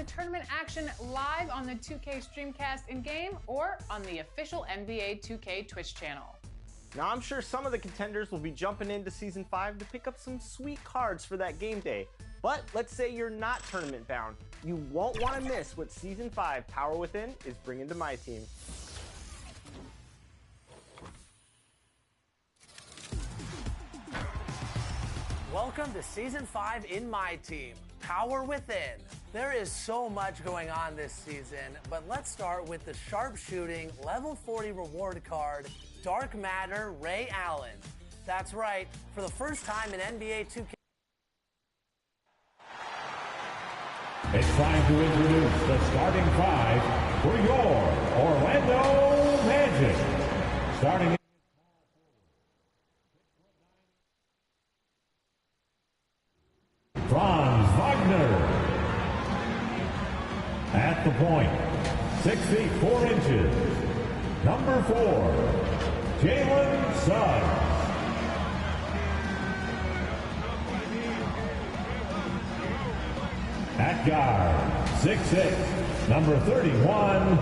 tournament action live on the 2K Streamcast in-game or on the official NBA 2K Twitch channel. Now, I'm sure some of the contenders will be jumping into Season 5 to pick up some sweet cards for that game day. But let's say you're not tournament bound. You won't want to miss what Season 5 Power Within is bringing to my team. Welcome to Season 5 in my team, Power Within. There is so much going on this season, but let's start with the sharpshooting level 40 reward card, Dark Matter Ray Allen. That's right, for the first time in NBA 2K. It's time to introduce the starting five for your Orlando Magic. Starting Franz Wagner. At the point, 6 feet 4 inches. Number 4, Jalen Suggs. At guard, 6'6", number 31,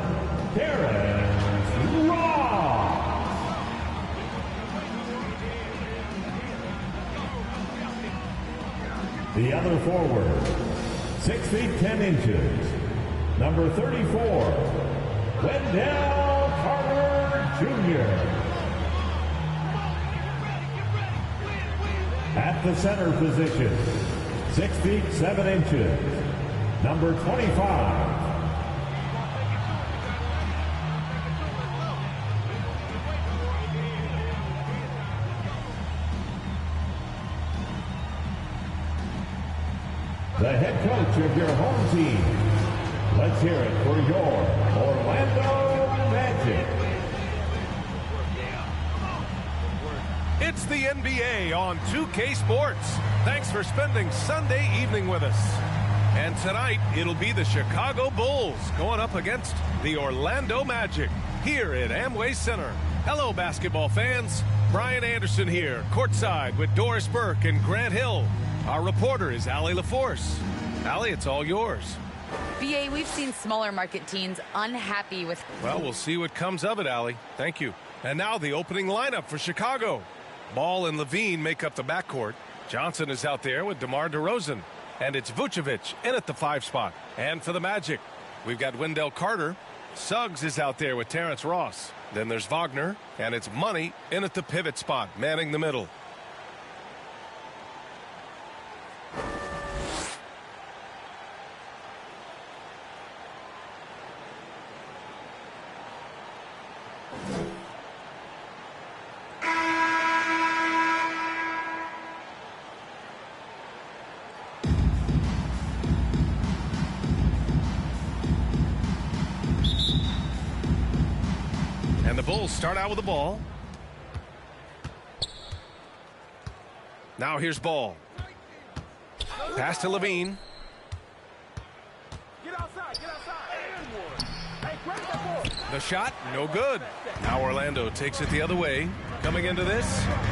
Terrence Ross. The other forward, 6 feet 10 inches, number 34, Wendell Carter Jr. At the center position, 6 feet 7 inches, number 25. The head coach of your home team. Let's hear it for your Orlando Magic. It's the NBA on 2K Sports. Thanks for spending Sunday evening with us. And tonight, it'll be the Chicago Bulls going up against the Orlando Magic here at Amway Center. Hello, basketball fans. Brian Anderson here, courtside with Doris Burke and Grant Hill. Our reporter is Allie LaForce. Allie, it's all yours. BA, we've seen smaller market teams unhappy with... Well, we'll see what comes of it, Allie. Thank you. And now the opening lineup for Chicago. Ball and Levine make up the backcourt. Johnson is out there with DeMar DeRozan. And it's Vucevic in at the 5 spot. And for the Magic, we've got Wendell Carter. Suggs is out there with Terrence Ross. Then there's Wagner. And it's Money in at the pivot spot, manning the middle. And the Bulls start out with the ball. Now here's Ball. Pass to Levine. The shot, no good. Now Orlando takes it the other way. Coming into this,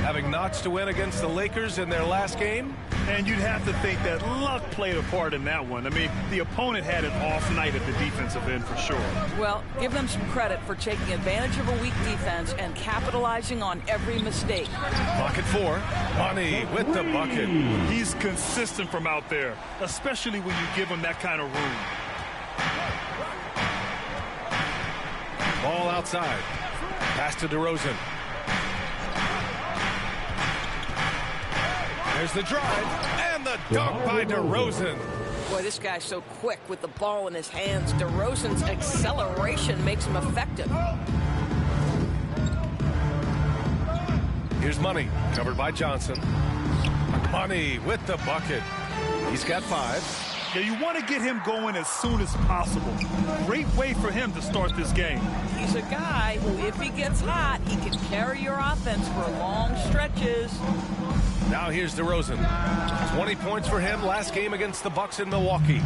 having notched to win against the Lakers in their last game. And you'd have to think that luck played a part in that one. I mean, the opponent had an off night at the defensive end for sure. Well, give them some credit for taking advantage of a weak defense and capitalizing on every mistake. Bucket 4. Money with the bucket. He's consistent from out there, especially when you give him that kind of room. Ball outside. Pass to DeRozan. There's the drive and the dunk by DeRozan. Boy, this guy's so quick with the ball in his hands. DeRozan's acceleration makes him effective. Here's Money, covered by Johnson. Money with the bucket. He's got 5. Yeah, you want to get him going as soon as possible. Great way for him to start this game. He's a guy who, if he gets hot, he can carry your offense for long stretches. Now here's DeRozan. 20 points for him last game against the Bucks in Milwaukee.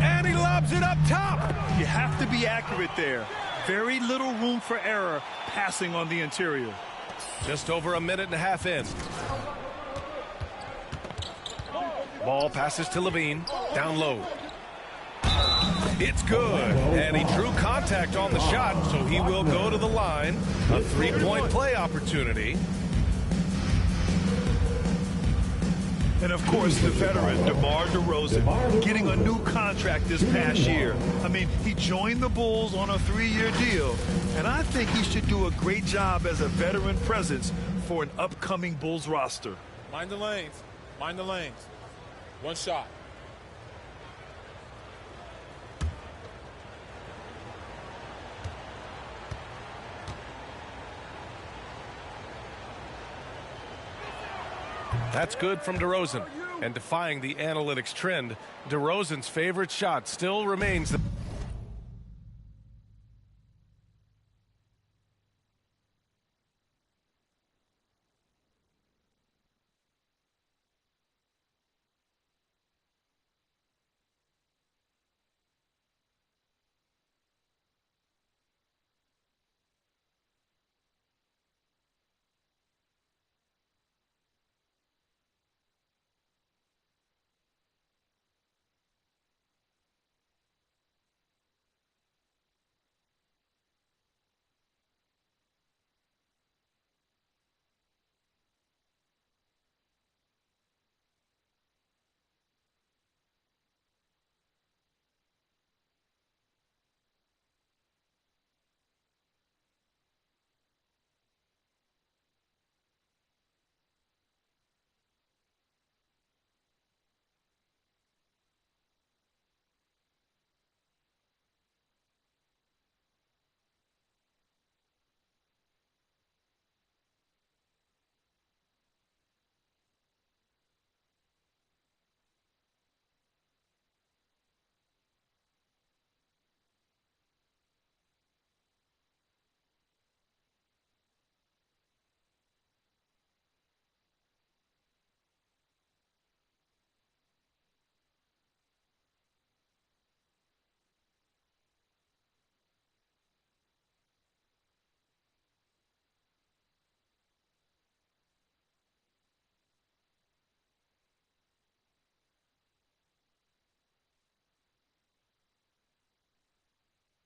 And he lobs it up top. You have to be accurate there. Very little room for error passing on the interior. Just over a minute and a half in. Ball passes to Levine. Down low. It's good. And he drew contact on the shot, so he will go to the line. A three-point play opportunity. And, of course, the veteran, DeMar DeRozan, getting a new contract this past year. I mean, he joined the Bulls on a 3-year deal, and I think he should do a great job as a veteran presence for an upcoming Bulls roster. Mind the lanes. Mind the lanes. One shot. That's good from DeRozan. And defying the analytics trend, DeRozan's favorite shot still remains the...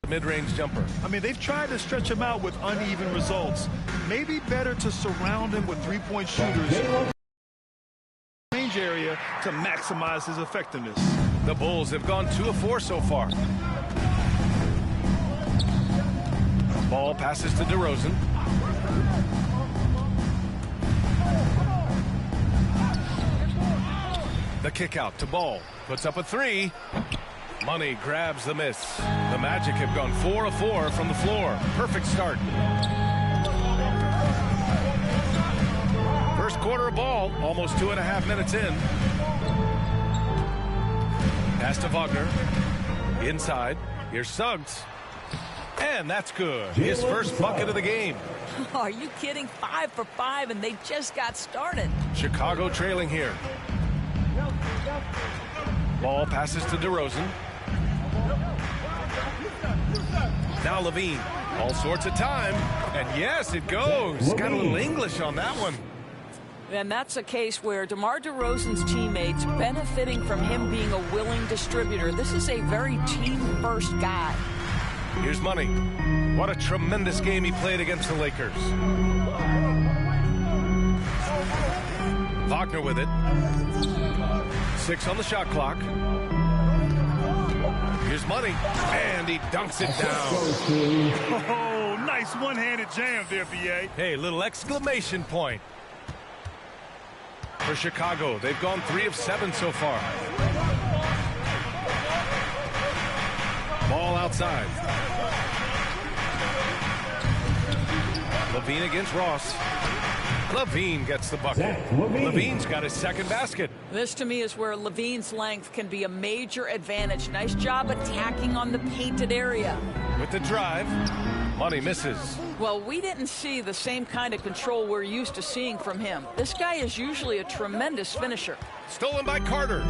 mid-range jumper. I mean, they've tried to stretch him out with uneven results. Maybe better to surround him with three-point shooters in the range area to maximize his effectiveness. The Bulls have gone 2 of 4 so far. Ball passes to DeRozan. The kick out to Ball. Puts up a 3. Money grabs the miss. The Magic have gone 4 of 4 from the floor. Perfect start. First quarter of ball, almost 2.5 minutes in. Pass to Wagner. Inside. Here's Suggs. And that's good. His first bucket of the game. Are you kidding? 5 for 5, and they just got started. Chicago trailing here. Ball passes to DeRozan. Now Levine. All sorts of time. And yes, it goes. Got a little English on that one. And that's a case where DeMar DeRozan's teammates benefiting from him being a willing distributor. This is a very team-first guy. Here's Money. What a tremendous game he played against the Lakers. Wagner with it. 6 on the shot clock. Here's Money, and he dunks it down. Oh, nice one-handed jam there, B.A. Hey, little exclamation point for Chicago. They've gone 3 of 7 so far. Ball outside. Levine against Ross. Levine gets the bucket. Levine's got his second basket. This, to me, is where Levine's length can be a major advantage. Nice job attacking on the painted area. With the drive, Money misses. Well, we didn't see the same kind of control we're used to seeing from him. This guy is usually a tremendous finisher. Stolen by Carter.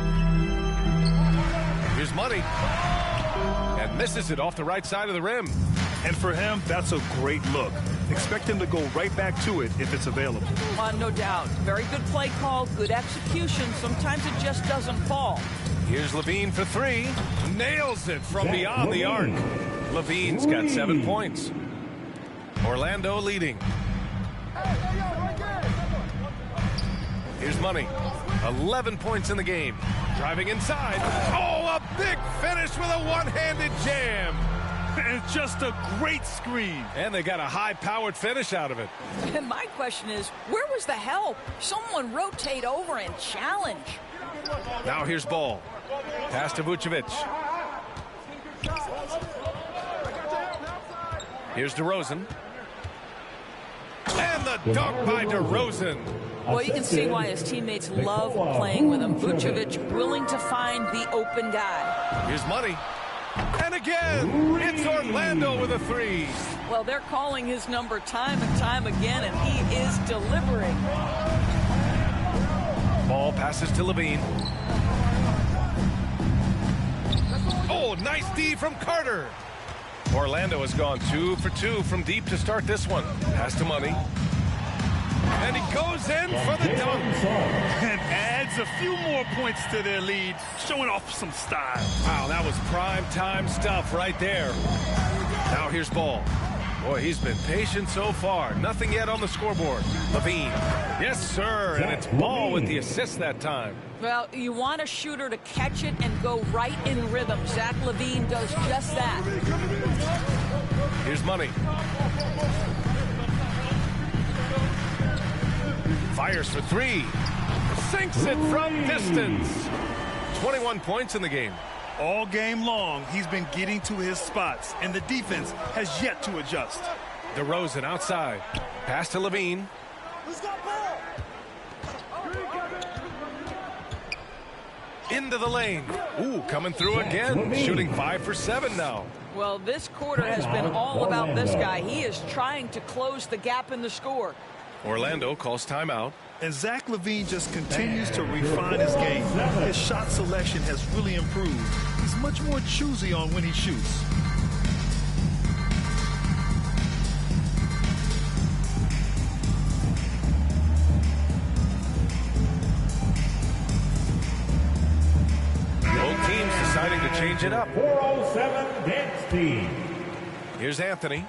Here's Money. And misses it off the right side of the rim. And for him, that's a great look. Expect him to go right back to it if it's available. No doubt. Very good play call, good execution. Sometimes it just doesn't fall. Here's Levine for three. Nails it from beyond the arc. Levine's got 7 points. Orlando leading. Here's Money. 11 points in the game. Driving inside. Oh, a big finish with a one-handed jam. And just a great screen. And they got a high-powered finish out of it. And my question is, where was the help? Someone rotate over and challenge. Now here's Ball. Pass to Vucevic. Here's DeRozan. And the dunk by DeRozan. Well, you can see why his teammates love playing with him. Vucevic willing to find the open guy. Here's Money. And again, it's Orlando with a three. Well, they're calling his number time and time again, and he is delivering. Ball passes to Levine. Oh, nice D from Carter. Orlando has gone 2 for 2 from deep to start this one. Pass to Money. And he goes in for the dunk. And adds a few more points to their lead, showing off some style. Wow, that was prime time stuff right there. Now here's Ball. Boy, he's been patient so far. Nothing yet on the scoreboard. Levine. Yes, sir. And it's Ball with the assist that time. Well, you want a shooter to catch it and go right in rhythm. Zach LaVine does just that. Here's Money. Fires for three. Sinks it from distance. 21 points in the game. All game long, he's been getting to his spots, and the defense has yet to adjust. DeRozan outside. Pass to Levine. Into the lane. Ooh, coming through again. Shooting 5 for 7 now. Well, this quarter has been all about this guy. He is trying to close the gap in the score. Orlando calls timeout. And Zach LaVine just continues to refine his game. His shot selection has really improved. He's much more choosy on when he shoots. Both teams deciding to change it up. 407 dance team. Here's Anthony.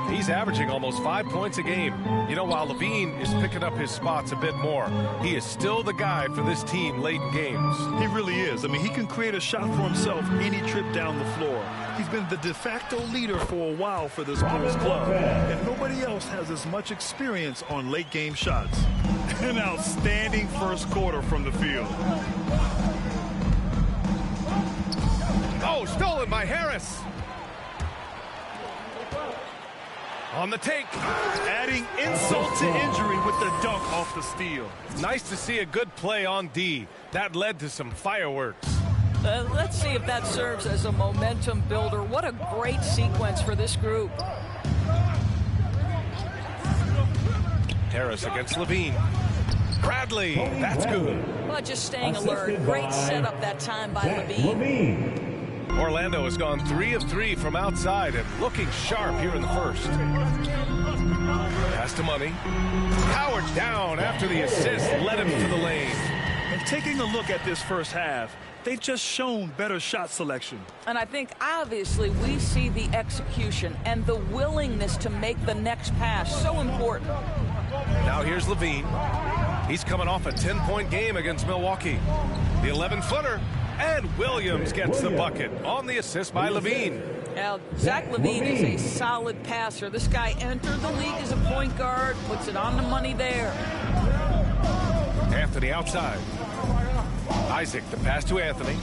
He's averaging almost 5 points a game. You know, while Levine is picking up his spots a bit more, he is still the guy for this team late in games. He really is. I mean, he can create a shot for himself any trip down the floor. He's been the de facto leader for a while for this Bulls club, and nobody else has as much experience on late game shots. An outstanding first quarter from the field. Oh, stolen by Harris. On the take. Adding insult to injury with the dunk off the steal. Nice to see a good play on D. That led to some fireworks. Let's see if that serves as a momentum builder. What a great sequence for this group. Harris against Levine. Bradley, that's good. Well, just staying alert. Great setup that time by Levine. Orlando has gone 3 of 3 from outside and looking sharp here in the first. Pass to Money. Howard down after the assist led him to the lane. And taking a look at this first half, they've just shown better shot selection. And I think obviously we see the execution and the willingness to make the next pass so important. Now here's Levine. He's coming off a 10-point game against Milwaukee. The 11-footer. And Williams gets the bucket on the assist by Levine. Now, Zach LaVine is a solid passer. This guy entered the league as a point guard, puts it on the money there. Anthony outside. Isaac, the pass to Anthony.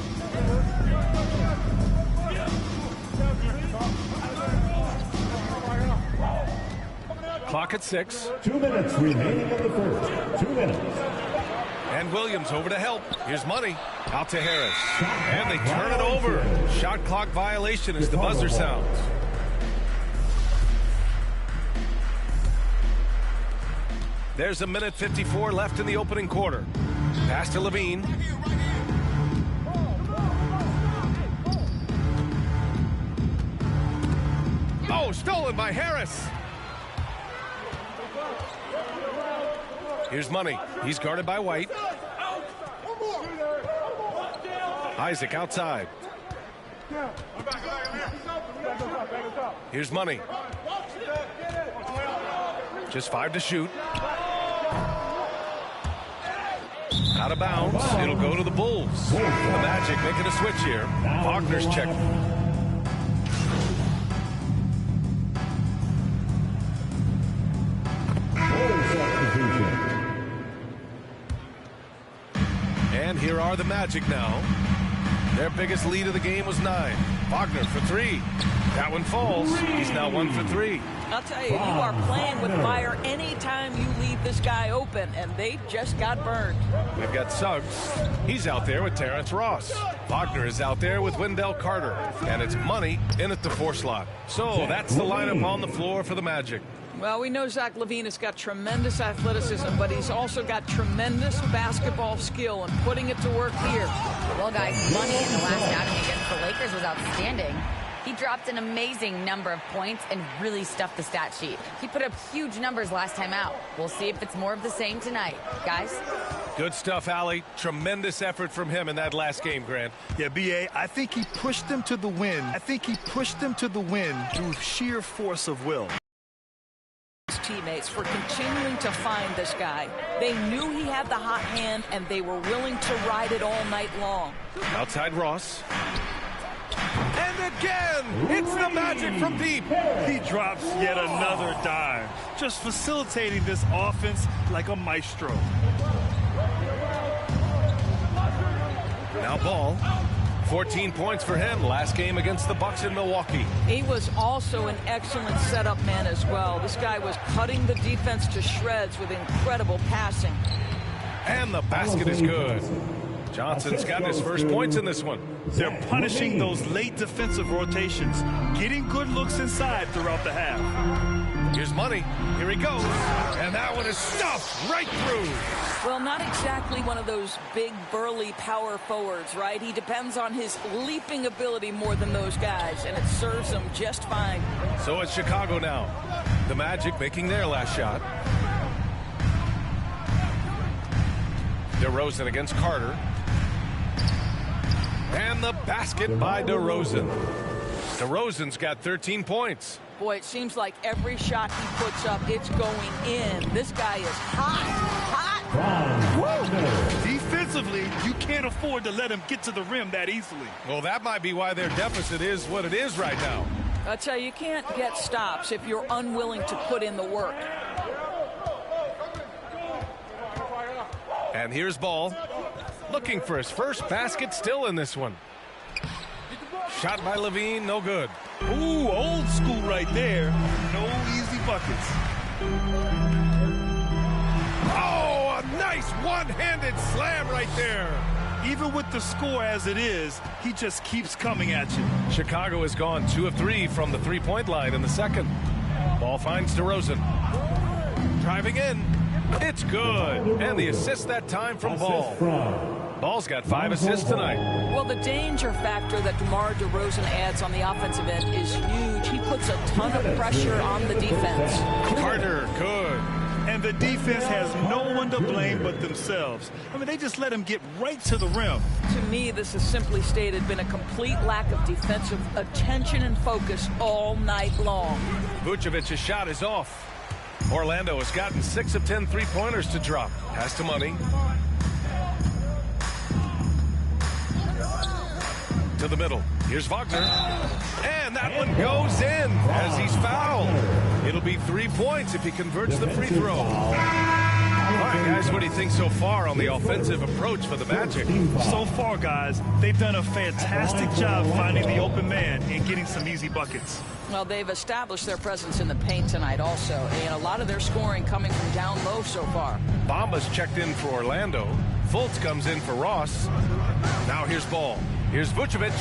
Clock at 6. 2 minutes remaining in the first. 2 minutes. And Williams over to help. Here's Money. Out to Harris. And they turn it over. Shot clock violation as the buzzer sounds. There's a minute 54 left in the opening quarter. Pass to Levine. Oh, stolen by Harris. Here's Money. He's guarded by White. Isaac outside. Here's Money. Just 5 to shoot. Out of bounds. It'll go to the Bulls. The Magic making a switch here. Wagner's checking. And here are the Magic now. Their biggest lead of the game was 9. Wagner for 3. That one falls. He's now 1 for 3. I'll tell you, you are playing with fire anytime you leave this guy open, and they just got burned. We've got Suggs. He's out there with Terrence Ross. Wagner is out there with Wendell Carter. And it's Money in at the 4 slot. So that's the lineup on the floor for the Magic. Well, we know Zach LaVine has got tremendous athleticism, but he's also got tremendous basketball skill, and putting it to work here. Well, guys, Money in the last outing against the Lakers was outstanding. He dropped an amazing number of points and really stuffed the stat sheet. He put up huge numbers last time out. We'll see if it's more of the same tonight. Guys? Good stuff, Allie. Tremendous effort from him in that last game, Grant. Yeah, B.A., I think he pushed them to the win. Through sheer force of will. His teammates for continuing to find this guy. They knew he had the hot hand, and they were willing to ride it all night long. Outside Ross. And again, it's the Magic from deep. He drops yet another dime, just facilitating this offense like a maestro. Now Ball. 14 points for him last game against the Bucks in Milwaukee. He was also an excellent setup man as well. This guy was cutting the defense to shreds with incredible passing. And the basket is good. Johnson's got his first points in this one. They're punishing those late defensive rotations, getting good looks inside throughout the half. Here's Money. Here he goes. And that one is stuffed right through. Well, not exactly one of those big, burly power forwards, right? He depends on his leaping ability more than those guys, and it serves him just fine. So it's Chicago now. The Magic making their last shot. DeRozan against Carter. And the basket by DeRozan. DeRozan's got 13 points. Boy, it seems like every shot he puts up, it's going in. This guy is hot. Woo! Defensively, you can't afford to let him get to the rim that easily. Well, that might be why their deficit is what it is right now. I tell you, you can't get stops if you're unwilling to put in the work. And here's Ball. Looking for his first basket still in this one. Shot by LaVine, no good. Ooh, old school right there. No easy buckets. Oh, a nice one-handed slam right there. Even with the score as it is, he just keeps coming at you. Chicago has gone 2 of 3 from the three-point line in the second. Ball finds DeRozan. Driving in. It's good. And the assist that time from Ball. Ball's got 5 assists tonight. Well, the danger factor that DeMar DeRozan adds on the offensive end is huge. He puts a ton of pressure on the defense. Carter, good. And the defense has no one to blame but themselves. I mean, they just let him get right to the rim. To me, this has simply stated been a complete lack of defensive attention and focus all night long. Vucevic's shot is off. Orlando has gotten 6 of 10 three-pointers to drop. Pass to Money. To the middle. Here's Wagner. And that one goes in as he's fouled. It'll be 3 points if he converts the free throw. All right, guys, what do you think so far on the offensive approach for the Magic? So far, guys, they've done a fantastic job finding the open man and getting some easy buckets. Well, they've established their presence in the paint tonight also, and a lot of their scoring coming from down low so far. Bamba's checked in for Orlando. Fultz comes in for Ross. Now here's Ball. Here's Vucevic.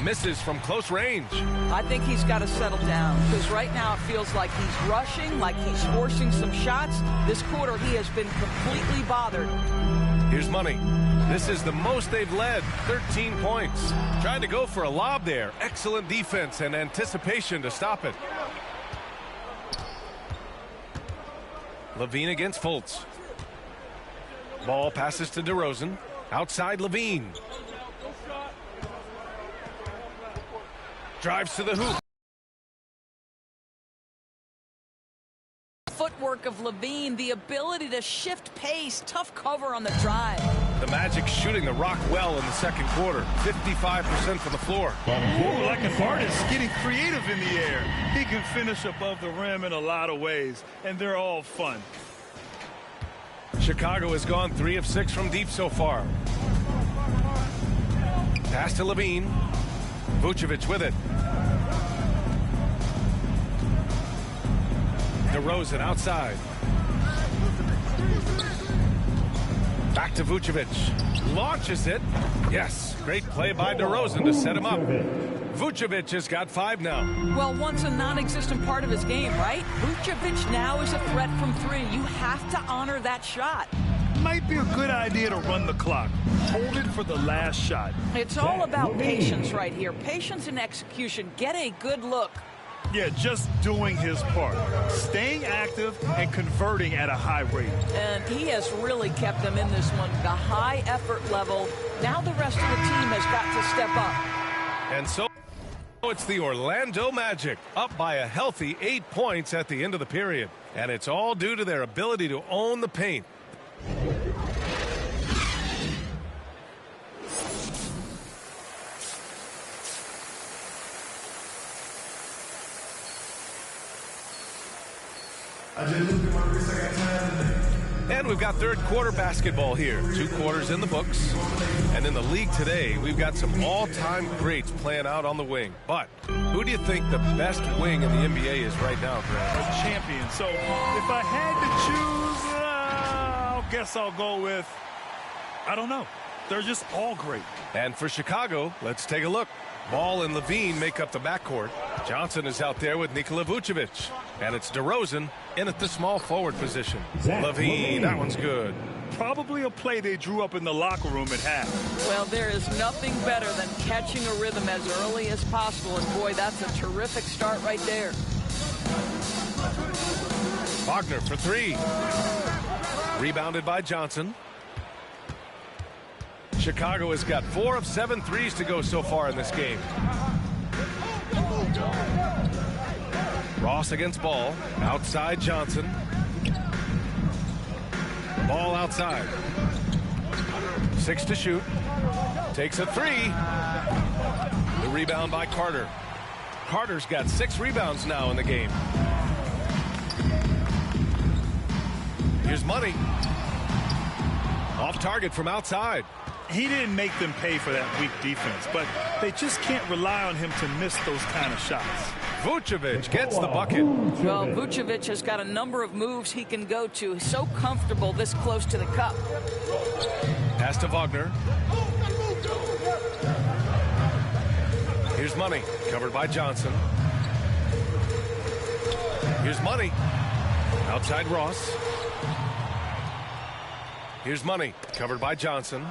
Misses from close range. I think he's got to settle down, because right now it feels like he's rushing, like he's forcing some shots. This quarter, he has been completely bothered. Here's Money. This is the most they've led, 13 points. Trying to go for a lob there. Excellent defense and anticipation to stop it. LaVine against Fultz. Ball passes to DeRozan. Outside Levine. Drives to the hoop. Footwork of Levine, the ability to shift pace, tough cover on the drive. The Magic shooting the rock well in the second quarter. 55% from the floor. Ooh, like an artist getting creative in the air. He can finish above the rim in a lot of ways, and they're all fun. Chicago has gone 3 of 6 from deep so far. Pass to Levine. Vucevic with it. DeRozan outside. Back to Vucevic. Launches it. Yes, great play by DeRozan to set him up. Vucevic has got 5 now. Well, once a non-existent part of his game, right? Vucevic now is a threat from 3. You have to honor that shot. Might be a good idea to run the clock. Hold it for the last shot. It's all about patience right here. Patience and execution. Get a good look. Yeah, just doing his part. Staying active and converting at a high rate. And he has really kept them in this one. The high effort level. Now the rest of the team has got to step up. And so it's the Orlando Magic up by a healthy 8 points at the end of the period. And it's all due to their ability to own the paint. And we've got third quarter basketball here. 2 quarters in the books. And in the league today, we've got some all-time greats playing out on the wing. But who do you think the best wing in the NBA is right now, Grant? A champion. So if I had to choose, I guess I'll go with, I don't know. They're just all great. And for Chicago, let's take a look. Ball and Levine make up the backcourt. Johnson is out there with Nikola Vucevic. And it's DeRozan in at the small forward position. Levine, that one's good. Probably a play they drew up in the locker room at half. Well, there is nothing better than catching a rhythm as early as possible. And, boy, that's a terrific start right there. Wagner for 3. Rebounded by Johnson. Chicago has got 4 of 7 threes to go so far in this game. Ross against Ball. Outside Johnson. Ball outside. 6 to shoot. Takes a 3. The rebound by Carter. Carter's got 6 rebounds now in the game. Here's Money. Off target from outside. He didn't make them pay for that weak defense, but they just can't rely on him to miss those kind of shots. Vucevic gets the bucket. Well, Vucevic has got a number of moves he can go to. He's so comfortable this close to the cup. Pass to Wagner. Here's Money, covered by Johnson. Here's Money. Outside Ross. Here's Money, covered by Johnson.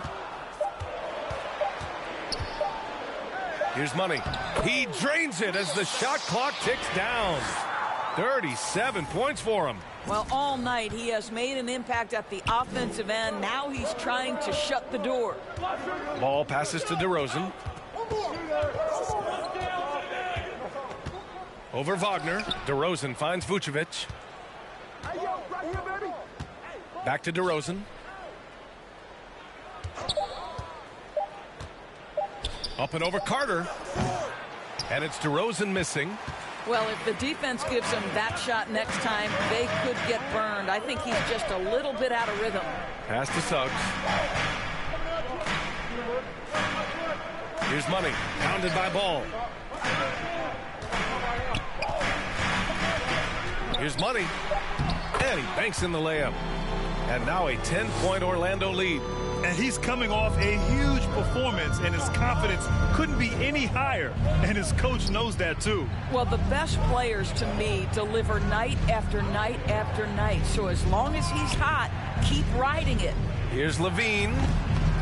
Here's Money. He drains it as the shot clock ticks down. 37 points for him. Well, all night he has made an impact at the offensive end. Now he's trying to shut the door. Ball passes to DeRozan. Over Wagner. DeRozan finds Vucevic. Back to DeRozan. Up and over Carter. And it's DeRozan missing. Well, if the defense gives him that shot next time, they could get burned. I think he's just a little bit out of rhythm. Pass to Suggs. Here's Money. Pounded by Ball. Here's Money. And he banks in the layup. And now a 10-point Orlando lead. And he's coming off a huge performance, and his confidence couldn't be any higher. And his coach knows that, too. Well, the best players, to me, deliver night after night after night. So as long as he's hot, keep riding it. Here's Levine.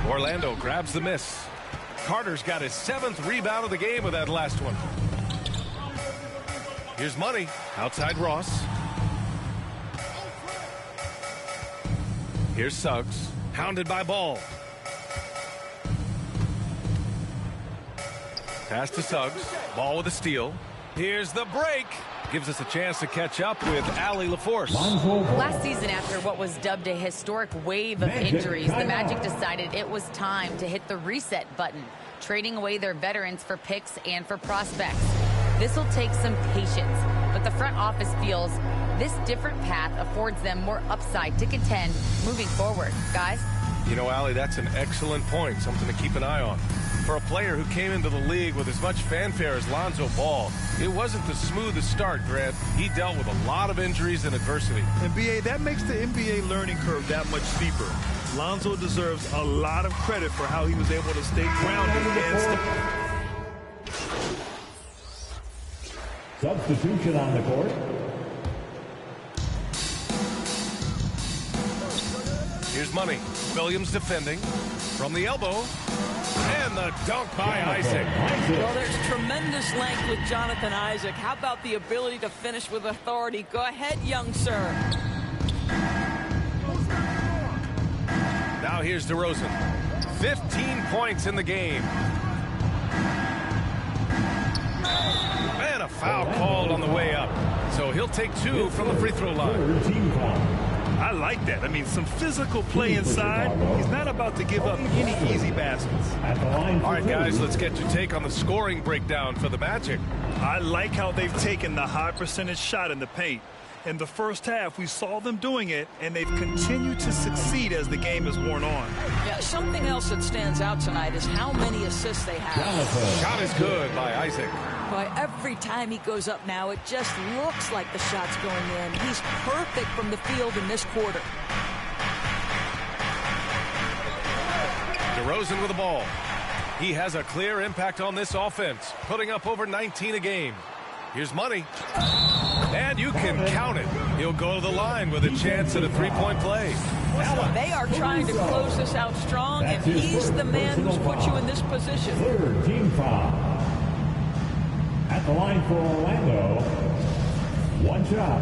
Orlando grabs the miss. Carter's got his 7th rebound of the game with that last one. Here's Money. Outside Ross. Here's Suggs. Hounded by Ball. Pass to Suggs. Ball with a steal. Here's the break. Gives us a chance to catch up with Allie LaForce. Last season, after what was dubbed a historic wave of injuries, the Magic decided it was time to hit the reset button, trading away their veterans for picks and for prospects. This will take some patience, but the front office feels this different path affords them more upside to contend moving forward. Guys? You know, Allie, that's an excellent point, something to keep an eye on. For a player who came into the league with as much fanfare as Lonzo Ball, it wasn't the smoothest start, Grant. He dealt with a lot of injuries and adversity. And BA, that makes the NBA learning curve that much steeper. Lonzo deserves a lot of credit for how he was able to stay grounded and Substitution on the court. Here's Money. Williams defending from the elbow. And the dunk by Isaac. Well, there's tremendous length with Jonathan Isaac. How about the ability to finish with authority? Go ahead, young sir. Now here's DeRozan. 15 points in the game. And a foul called on the way up. So he'll take 2 from the free throw line. I like that. I mean, some physical play inside. He's not about to give up any easy baskets. All right, guys, let's get your take on the scoring breakdown for the Magic. I like how they've taken the high percentage shot in the paint. In the first half, we saw them doing it, and they've continued to succeed as the game has worn on. Yeah, something else that stands out tonight is how many assists they have. Shot is good by Isaac. Boy, every time he goes up now, it just looks like the shot's going in. He's perfect from the field in this quarter. DeRozan with the ball. He has a clear impact on this offense, putting up over 19 a game. Here's Money. And you can count it. He'll go to the line with a chance at a three-point play. They are trying to close this out strong, and he's the man who's put you in this position. Third team foul. At the line for Orlando, one shot.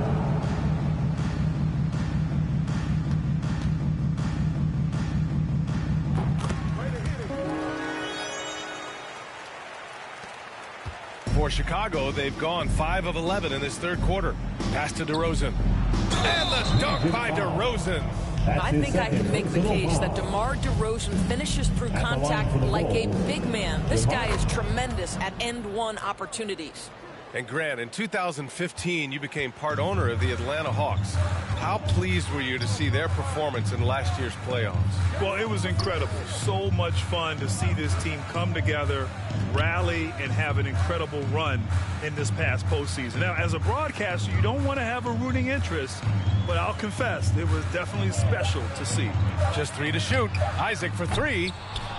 For Chicago, they've gone 5 of 11 in this third quarter. Pass to DeRozan. And the dunk by DeRozan. I think I can make the case that DeMar DeRozan finishes through contact like a big man. This guy is tremendous at end-one opportunities. And Grant, in 2015, you became part owner of the Atlanta Hawks. How pleased were you to see their performance in last year's playoffs? Well, it was incredible. So much fun to see this team come together, rally, and have an incredible run in this past postseason. Now, as a broadcaster, you don't want to have a rooting interest, but I'll confess, it was definitely special to see. Just 3 to shoot. Isaac for 3.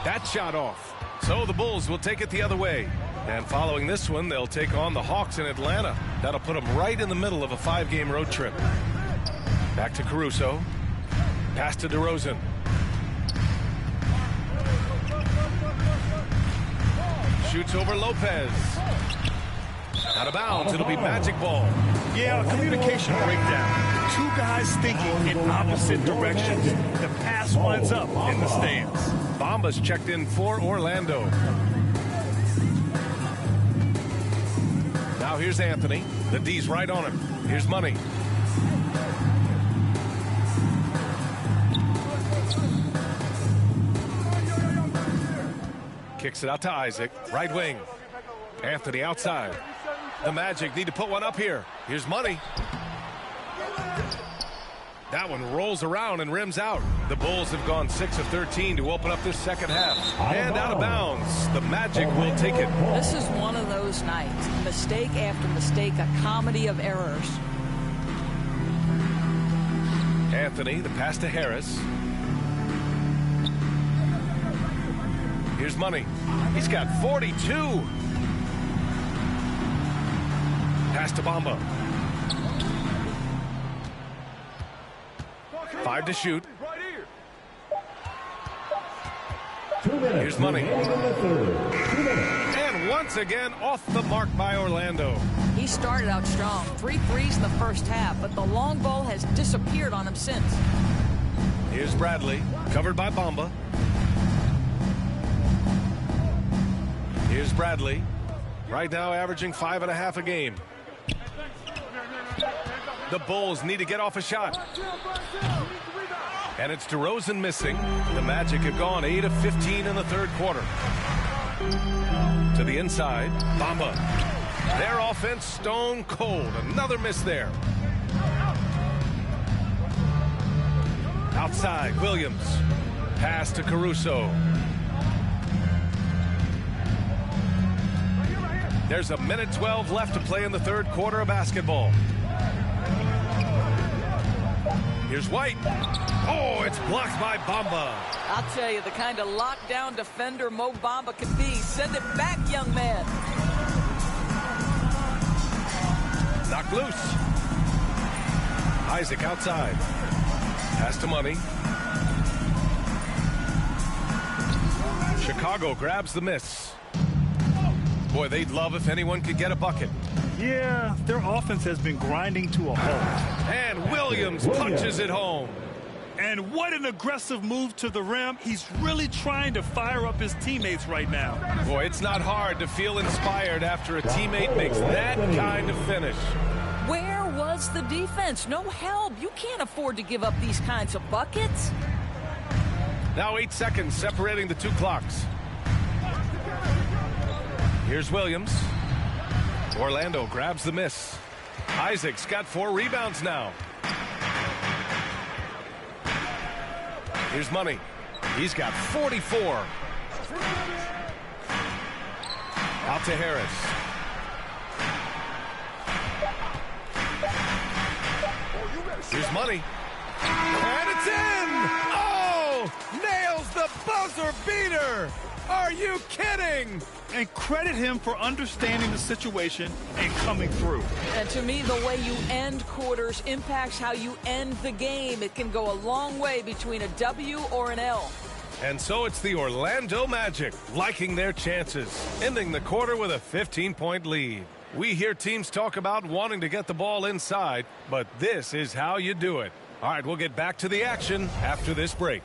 That shot off. So the Bulls will take it the other way. And following this one, they'll take on the Hawks in Atlanta. That'll put them right in the middle of a 5-game road trip. Back to Caruso. Pass to DeRozan. Shoots over Lopez. Out of bounds. It'll be Magic ball. Yeah, communication breakdown. 2 guys thinking in opposite directions. The pass winds up in the stands. Bamba's checked in for Orlando. Now here's Anthony. The D's right on him. Here's Money. Kicks it out to Isaac. Right wing. Anthony outside. The Magic need to put one up here. Here's Money. That one rolls around and rims out. The Bulls have gone 6 of 13 to open up this second half. And out of bounds. The Magic will take it. This is one of those nights. Mistake after mistake, a comedy of errors. Anthony, the pass to Harris. Here's Money. He's got 42. Pass to Bamba. 5 to shoot. Here's Money. And once again, off the mark by Orlando. He started out strong. 3 threes in the first half, but the long ball has disappeared on him since. Here's Bradley, covered by Bamba. Here's Bradley, right now averaging 5.5 a game. The Bulls need to get off a shot. And it's DeRozan missing. The Magic have gone 8 of 15 in the third quarter. To the inside, Bamba. Their offense stone cold. Another miss there. Outside, Williams. Pass to Caruso. There's a minute 12 left to play in the third quarter of basketball. Here's White. Oh, it's blocked by Bamba. I'll tell you, the kind of lockdown defender Mo Bamba can be. Send it back, young man. Knocked loose. Isaac outside. Pass to Money. Chicago grabs the miss. Boy, they'd love if anyone could get a bucket. Yeah, their offense has been grinding to a halt. And Williams punches it home. And what an aggressive move to the rim. He's really trying to fire up his teammates right now. Boy, it's not hard to feel inspired after a teammate makes that kind of finish. Where was the defense? No help. You can't afford to give up these kinds of buckets. Now 8 seconds separating the two clocks. Here's Williams. Orlando grabs the miss. Isaac's got 4 rebounds now. Here's Money. He's got 44. Out to Harris. Here's Money. And it's in! Oh! Nails the buzzer beater! Are you kidding? And credit him for understanding the situation and coming through. And to me, the way you end quarters impacts how you end the game. It can go a long way between a W or an L. And so it's the Orlando Magic liking their chances, ending the quarter with a 15-point lead. We hear teams talk about wanting to get the ball inside, but this is how you do it. All right, we'll get back to the action after this break.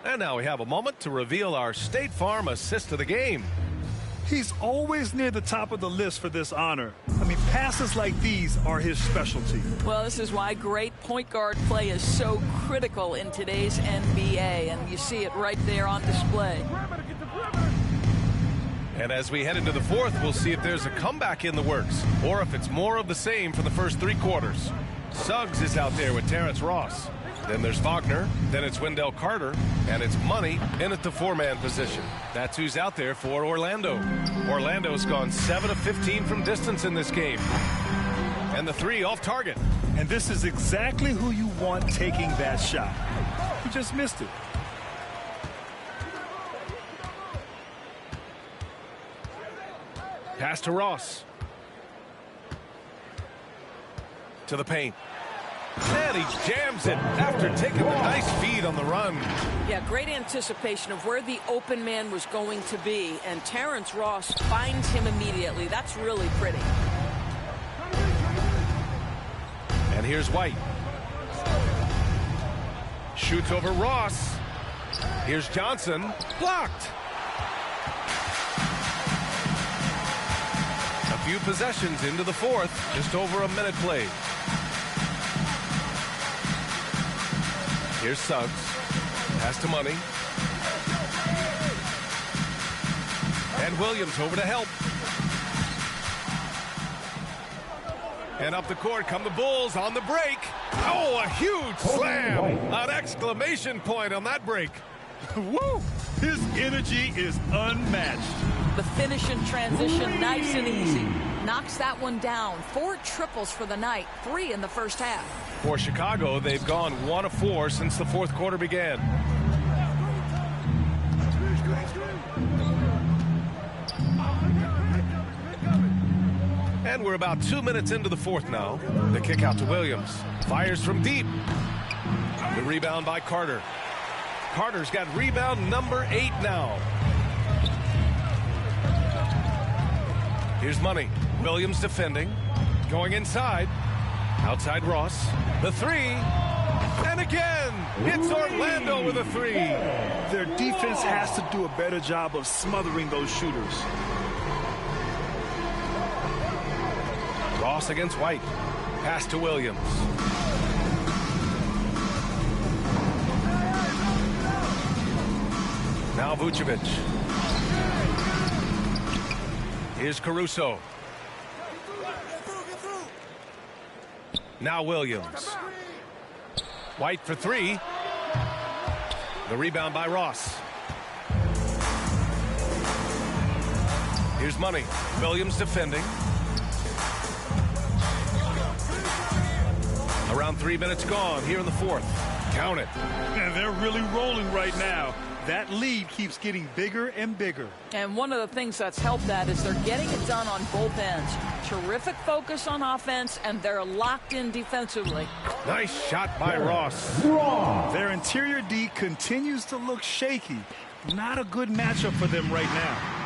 And now we have a moment to reveal our State Farm assist of the game. He's always near the top of the list for this honor. I mean, passes like these are his specialty. Well, this is why great point guard play is so critical in today's NBA, and you see it right there on display. And as we head into the fourth, we'll see if there's a comeback in the works, or if it's more of the same for the first 3 quarters. Suggs is out there with Terrence Ross. Then there's Wagner, then it's Wendell Carter, and it's Money in at the 4-man position. That's who's out there for Orlando. Orlando's gone 7 of 15 from distance in this game. And the 3 off target. And this is exactly who you want taking that shot. He just missed it. Pass to Ross. To the paint. And he jams it after taking a nice feed on the run. Yeah, great anticipation of where the open man was going to be, and Terrence Ross finds him immediately. That's really pretty. And here's White. Shoots over Ross. Here's Johnson. Blocked. A few possessions into the fourth. Just over a minute played. Here's Suggs. Pass to Money. And Williams over to help. And up the court come the Bulls on the break. Oh, a huge slam. An exclamation point on that break. Woo! His energy is unmatched. The finish in transition, nice and easy. Knocks that one down. 4 triples for the night, 3 in the first half. For Chicago, they've gone 1 of 4 since the fourth quarter began. And we're about 2 minutes into the fourth now. The kick out to Williams. Fires from deep. The rebound by Carter. Carter's got rebound number 8 now. Here's Money. Williams defending. Going inside. Outside Ross. The 3. And again, it's Orlando with a three. Their defense has to do a better job of smothering those shooters. Ross against White. Pass to Williams. Now Vucevic. Here's Caruso. Now Williams. White for three. The rebound by Ross. Here's Money. Williams defending. Around 3 minutes gone here in the fourth. Count it. And they're really rolling right now. That lead keeps getting bigger and bigger. And one of the things that's helped that is they're getting it done on both ends. Terrific focus on offense, and they're locked in defensively. Nice shot by Ross. Their interior D continues to look shaky. Not a good matchup for them right now.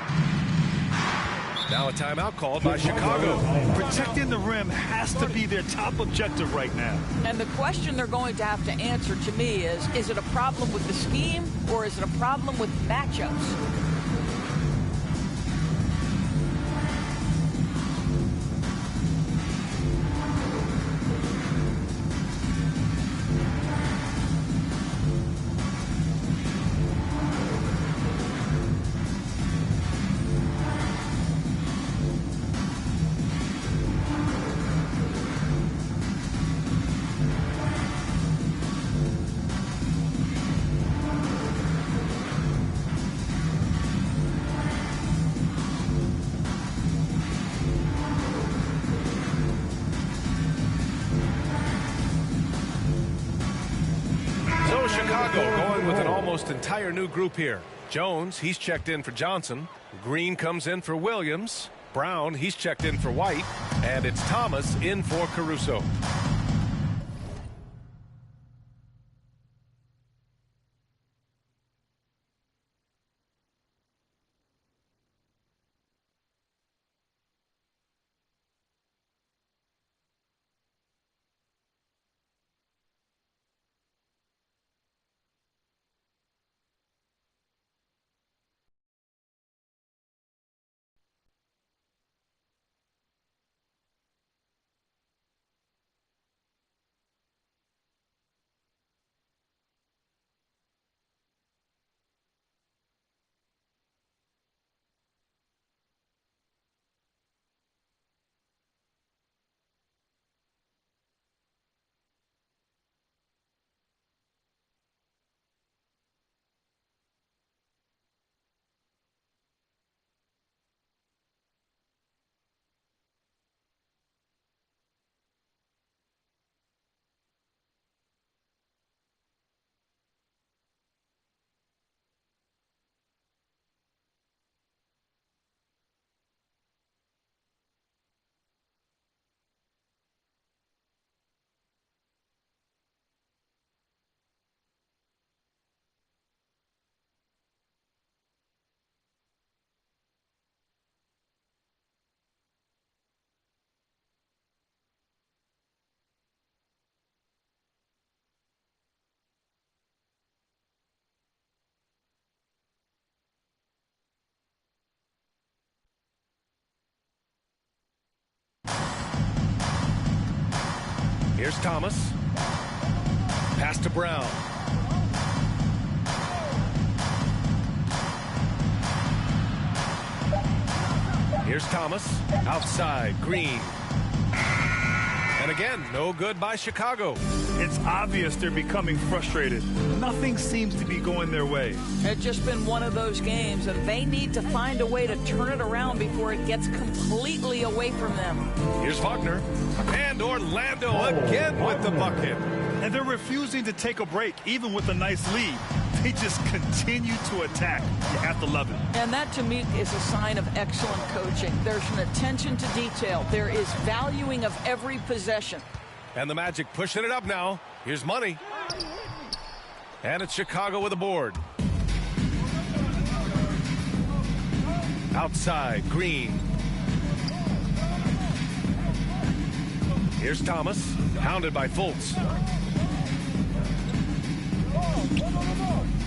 Now a timeout called by Chicago. Protecting the rim has to be their top objective right now. And the question they're going to have to answer to me is it a problem with the scheme or is it a problem with matchups? Entire new group here. Jones, he's checked in for Johnson. Green comes in for Williams. Brown, he's checked in for White. And it's Thomas in for Caruso. Here's Thomas. Pass to Brown. Here's Thomas. Outside. Green. And again, no good by Chicago. It's obvious they're becoming frustrated. Nothing seems to be going their way. It's just been one of those games, and they need to find a way to turn it around before it gets completely away from them. Here's Wagner. And Orlando again with the bucket. And they're refusing to take a break, even with a nice lead. They just continue to attack. You have to love it. And that, to me, is a sign of excellent coaching. There's an attention to detail. There is valuing of every possession. And the Magic pushing it up now. Here's Money. And it's Chicago with a board. Outside, Green. Here's Thomas, hounded by Fultz.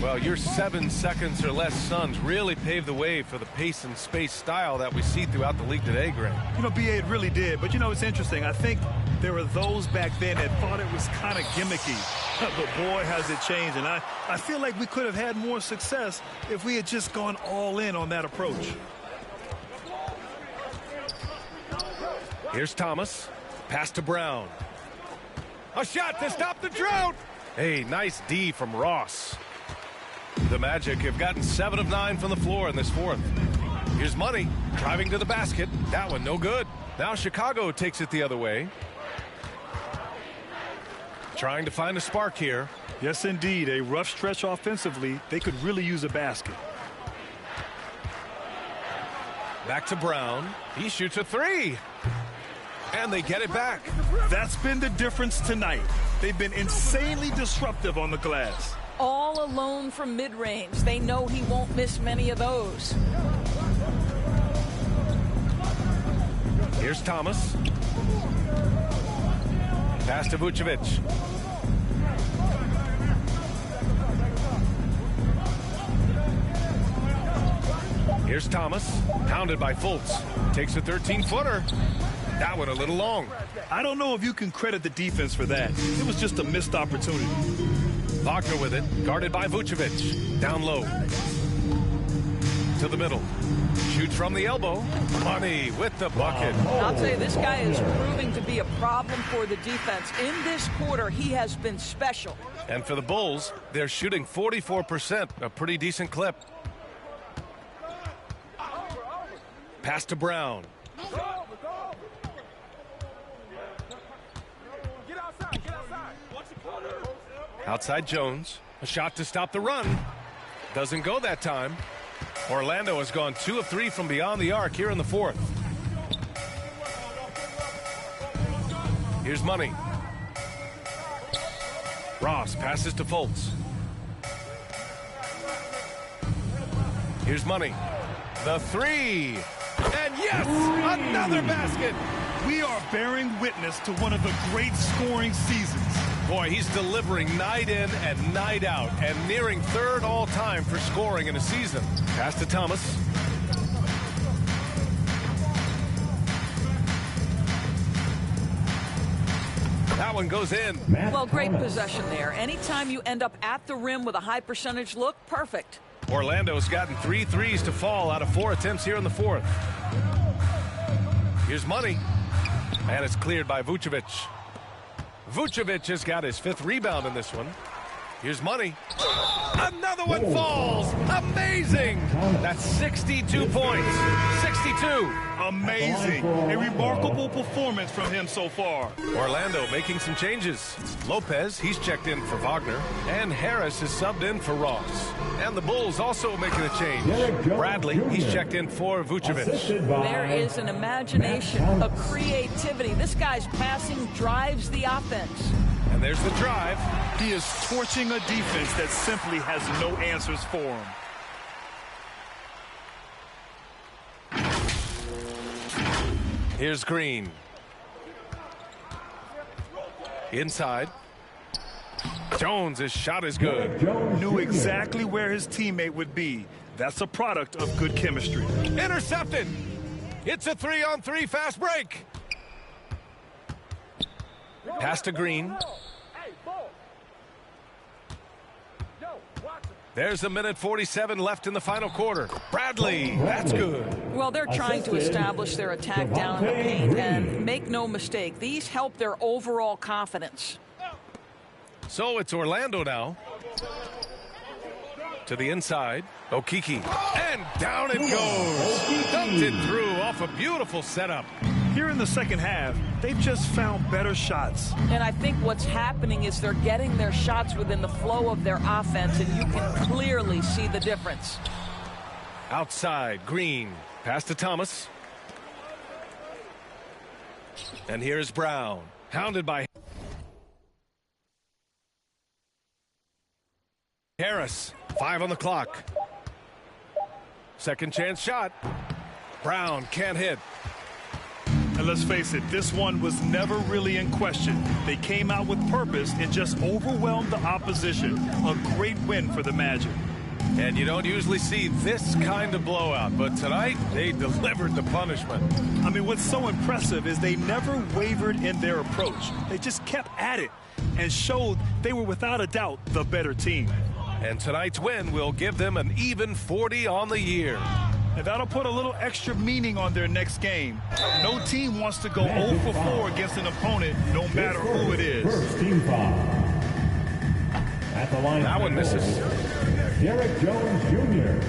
Well, your 7 seconds or less Suns really paved the way for the pace and space style that we see throughout the league today, Greg. You know, BA, it really did. But, you know, it's interesting. I think there were those back then that thought it was kind of gimmicky. But, boy, has it changed. And I feel like we could have had more success if we had just gone all in on that approach. Here's Thomas. Pass to Brown. A shot to stop the drought. Hey, nice D from Ross. The Magic have gotten 7 of 9 from the floor in this fourth. Here's Money driving to the basket. That one no good. Now Chicago takes it the other way. Trying to find a spark here. Yes, indeed. A rough stretch offensively. They could really use a basket. Back to Brown. He shoots a 3. And they get it back. That's been the difference tonight. They've been insanely disruptive on the glass. All alone from mid-range. They know he won't miss many of those. Here's Thomas. Pass to Vucevic. Here's Thomas. Pounded by Fultz. Takes a 13-footer. That one a little long. I don't know if you can credit the defense for that. It was just a missed opportunity. Wagner with it. Guarded by Vucevic. Down low. To the middle. Shoots from the elbow. Money with the bucket. I'll tell you, this guy is proving to be a problem for the defense. In this quarter, he has been special. And for the Bulls, they're shooting 44%, a pretty decent clip. Pass to Brown. Outside Jones. A shot to stop the run. Doesn't go that time. Orlando has gone 2 of 3 from beyond the arc here in the fourth. Here's Money. Ross passes to Fultz. Here's Money. The 3. And yes, another basket. We are bearing witness to one of the great scoring seasons. Boy, he's delivering night in and night out and nearing 3rd all-time for scoring in a season. Pass to Thomas. That one goes in. Well, great possession there. Anytime you end up at the rim with a high percentage look, perfect. Orlando's gotten 3 threes to fall out of 4 attempts here in the fourth. Here's Money. And it's cleared by Vucevic. Vucevic has got his 5th rebound in this one. Here's Money. Another one falls. Amazing. That's 62 points. 62. Amazing. A remarkable performance from him so far. Orlando making some changes. Lopez, he's checked in for Wagner. And Harris is subbed in for Ross. And the Bulls also making a change. Bradley, he's checked in for Vucevic. There is an imagination, a creativity. This guy's passing drives the offense. And there's the drive. He is torching a defense that simply has no answers for him. Here's Green. Inside. Jones' shot is good. Knew exactly where his teammate would be. That's a product of good chemistry. Intercepted. It's a 3-on-3 fast break. Pass to Green. There's a minute 47 left in the final quarter. Bradley, that's good. Well, they're trying to establish their attack down in the paint, and make no mistake, these help their overall confidence. So it's Orlando now. To the inside. Okiki. And down it goes. Dunked it through off a beautiful setup. Here in the second half, they've just found better shots. And I think what's happening is they're getting their shots within the flow of their offense, and you can clearly see the difference. Outside, Green. Pass to Thomas. And here's Brown. Hounded by Harris. 5 on the clock. Second chance shot. Brown can't hit. And let's face it, this one was never really in question. They came out with purpose and just overwhelmed the opposition. A great win for the Magic. And you don't usually see this kind of blowout, but tonight they delivered the punishment. I mean, what's so impressive is they never wavered in their approach. They just kept at it and showed they were without a doubt the better team. And tonight's win will give them an even 40 on the year. And that'll put a little extra meaning on their next game. No team wants to go 0 for 4 against an opponent, no matter who it is. First team foul. At the line, that one misses. Derek Jones Jr.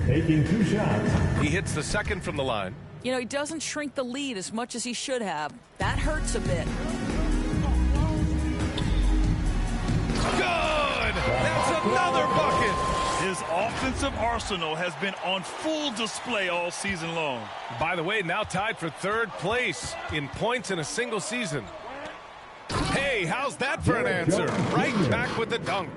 taking 2 shots. He hits the second from the line. You know, he doesn't shrink the lead as much as he should have. That hurts a bit. Good! That's another bucket! His offensive arsenal has been on full display all season long. By the way, now tied for 3rd place in points in a single season. Hey, how's that for an answer? Right back with the dunk.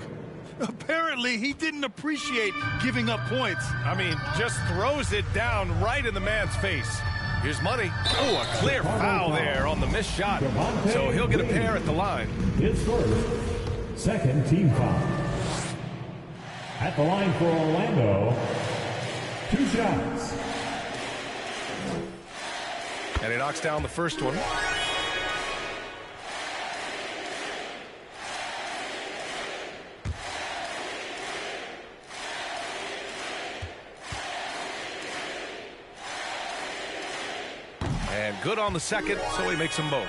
Apparently, he didn't appreciate giving up points. I mean, just throws it down right in the man's face. Here's money. Oh, a clear foul there on the missed shot. So he'll get a pair at the line. His first, second team foul. At the line for Orlando, 2 shots. And he knocks down the first one. And good on the second, so he makes them both.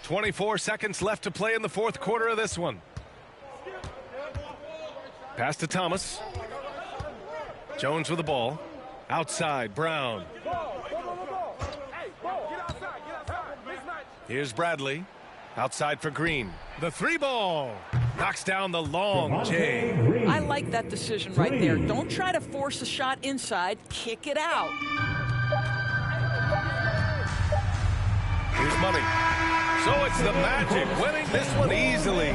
24 seconds left to play in the 4th quarter of this one. Pass to Thomas. Jones with the ball. Outside, Brown. Here's Bradley. Outside for Green. The 3-ball. Knocks down the long J. I like that decision right there. Don't try to force a shot inside. Kick it out. Here's money. So it's the Magic winning this one easily.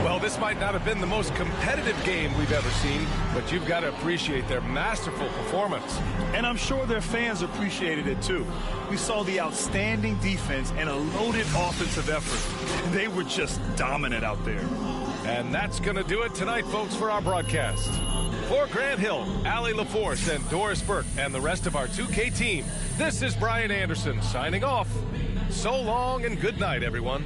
Well, this might not have been the most competitive game we've ever seen, but you've got to appreciate their masterful performance. And I'm sure their fans appreciated it too. We saw the outstanding defense and a loaded offensive effort. They were just dominant out there. And that's going to do it tonight, folks, for our broadcast. For Grant Hill, Allie LaForce, and Doris Burke, and the rest of our 2K team, this is Brian Anderson signing off. So long and good night, everyone.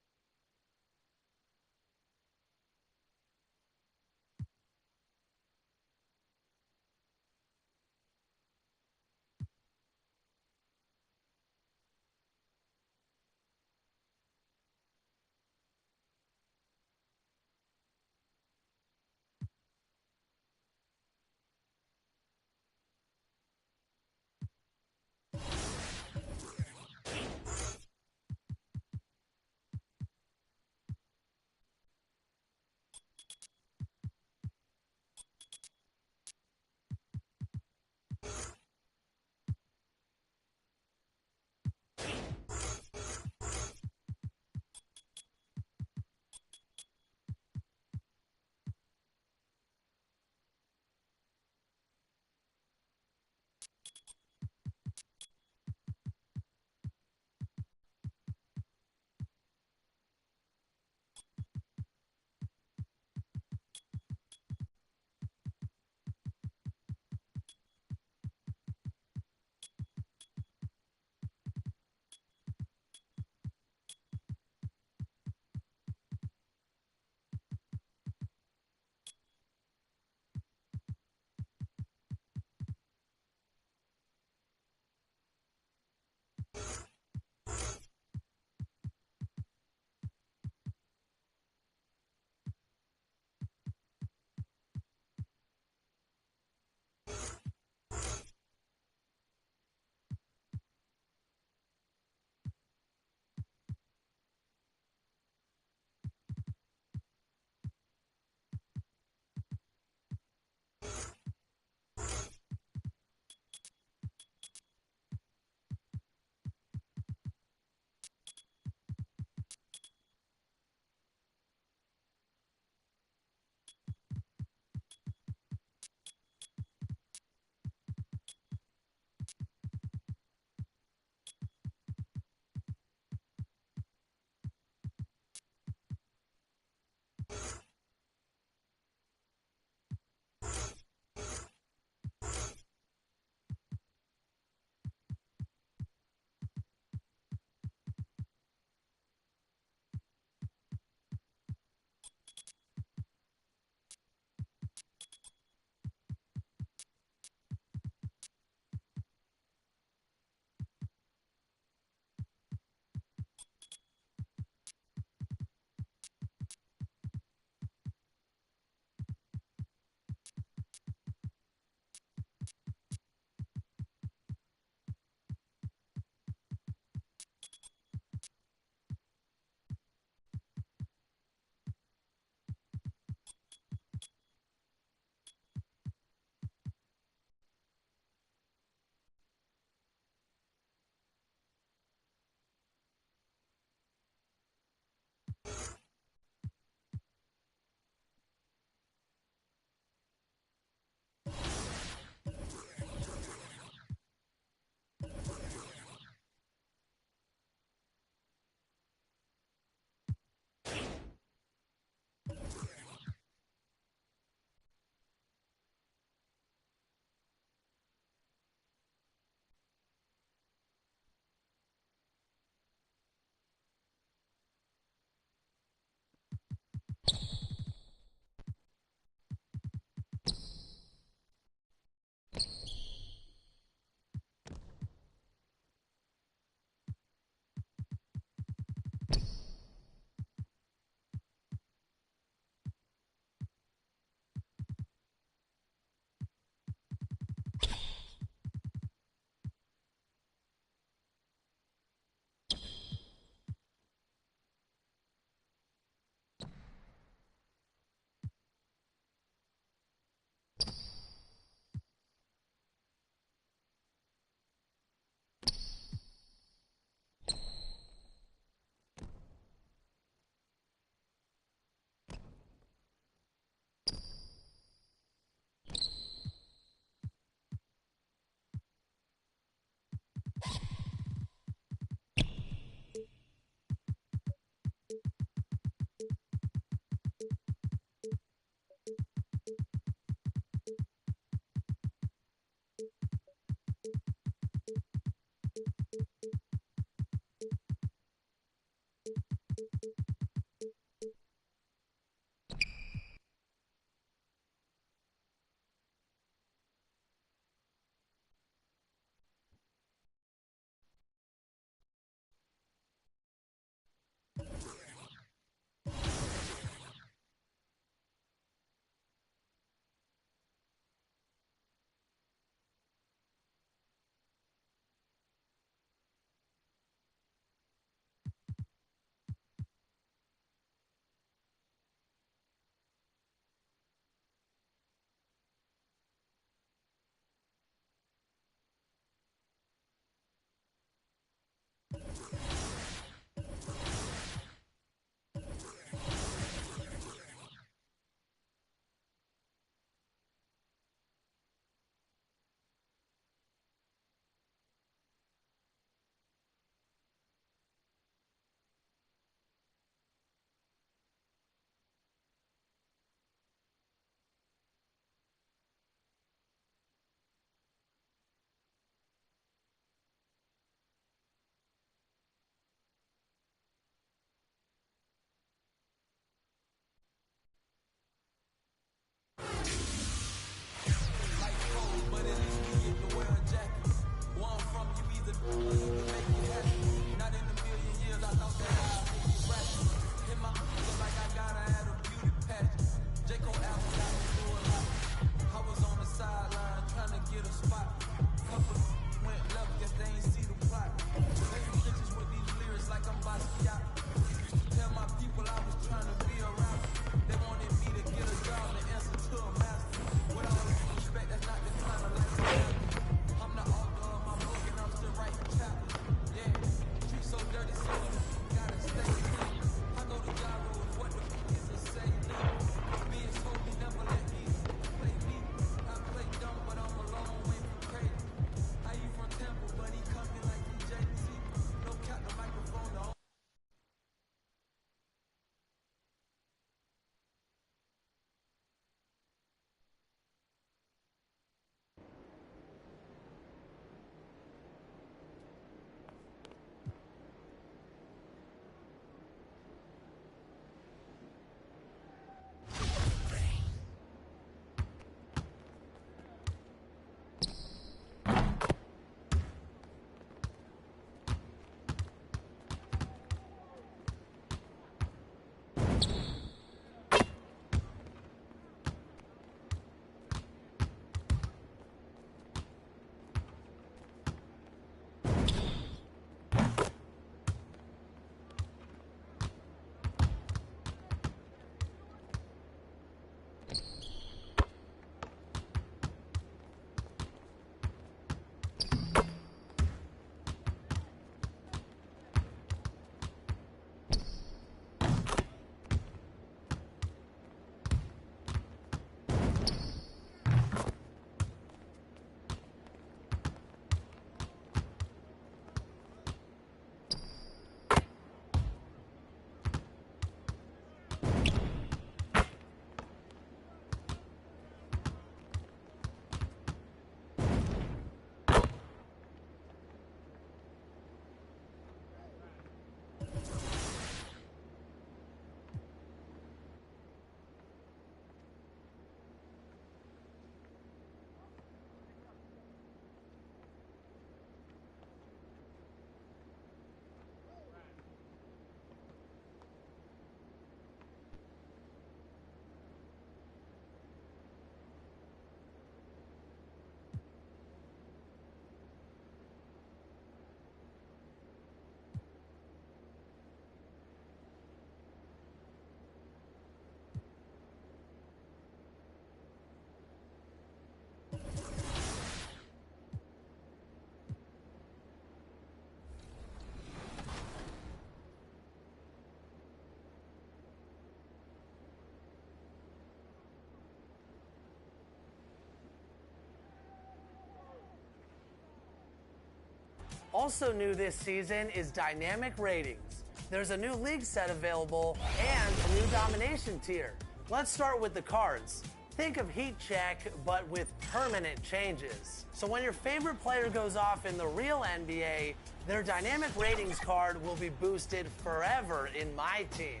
Also new this season is dynamic ratings. There's a new league set available and a new domination tier. Let's start with the cards. Think of heat check, but with permanent changes. So when your favorite player goes off in the real NBA, their dynamic ratings card will be boosted forever in my team.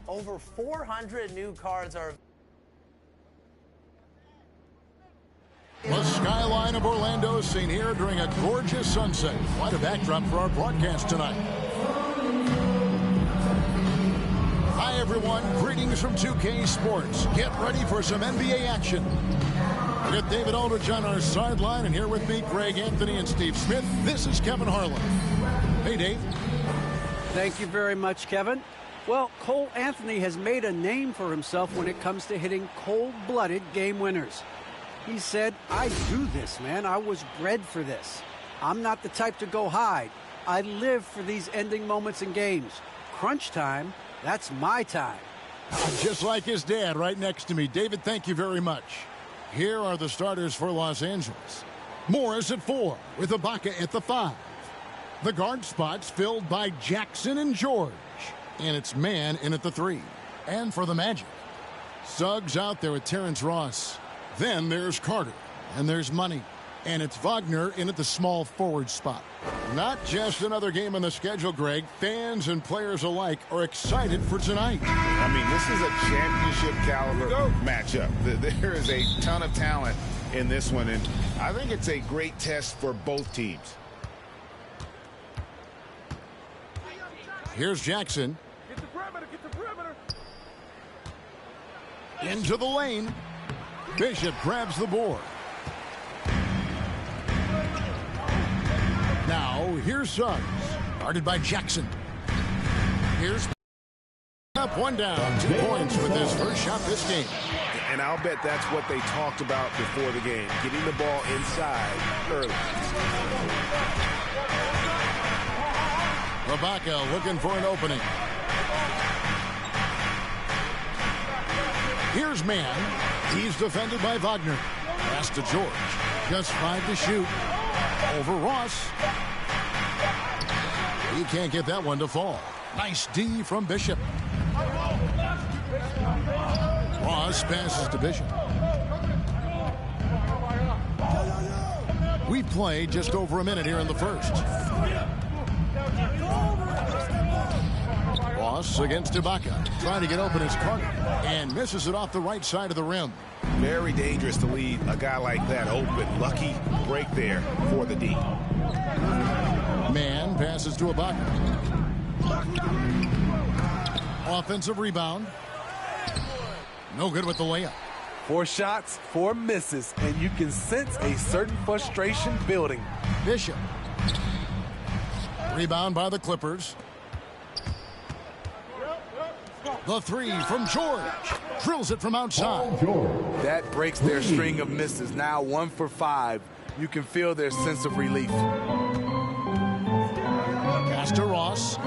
Over 400 new cards are. The skyline of Orlando is seen here during a gorgeous sunset. What a backdrop for our broadcast tonight. Hi, everyone. Greetings from 2K Sports. Get ready for some NBA action. We got David Aldridge on our sideline, and here with me, Greg Anthony and Steve Smith. This is Kevin Harlan. Hey, Dave. Thank you very much, Kevin. Well, Cole Anthony has made a name for himself when it comes to hitting cold-blooded game winners. He said, I do this, man. I was bred for this. I'm not the type to go hide. I live for these ending moments in games. Crunch time, that's my time. Just like his dad right next to me. David, thank you very much. Here are the starters for Los Angeles. Morris at 4 with Ibaka at the 5. The guard spots filled by Jackson and George. And it's Man in at the 3. And for the Magic, Suggs out there with Terrence Ross. Then there's Carter, and there's Money, and it's Wagner in at the small forward spot. Not just another game on the schedule, Greg. Fans and players alike are excited for tonight. I mean, this is a championship caliber matchup. There is a ton of talent in this one, and I think it's a great test for both teams. Here's Jackson. Get the perimeter, get the perimeter. Into the lane. Bishop grabs the board. Now, here's Suggs. Guarded by Jackson. Here's up, one down. 2 points with his first shot this game. And I'll bet that's what they talked about before the game, getting the ball inside early. Ibaka looking for an opening. Here's Man. He's defended by Wagner. Pass to George. Just 5 to shoot. Over Ross. He can't get that one to fall. Nice D from Bishop. Ross passes to Bishop. We played just over a minute here in the first. Ross against Ibaka, trying to get open as Carter, and misses it off the right side of the rim. Very dangerous to leave a guy like that open. Lucky break there for the D. Man passes to Ibaka. Offensive rebound. No good with the layup. 4 shots, 4 misses, and you can sense a certain frustration building. Bishop. Rebound by the Clippers. The 3 from George. Drills it from outside. That breaks their string of misses. Now 1 for 5. You can feel their sense of relief. Pass to Ross.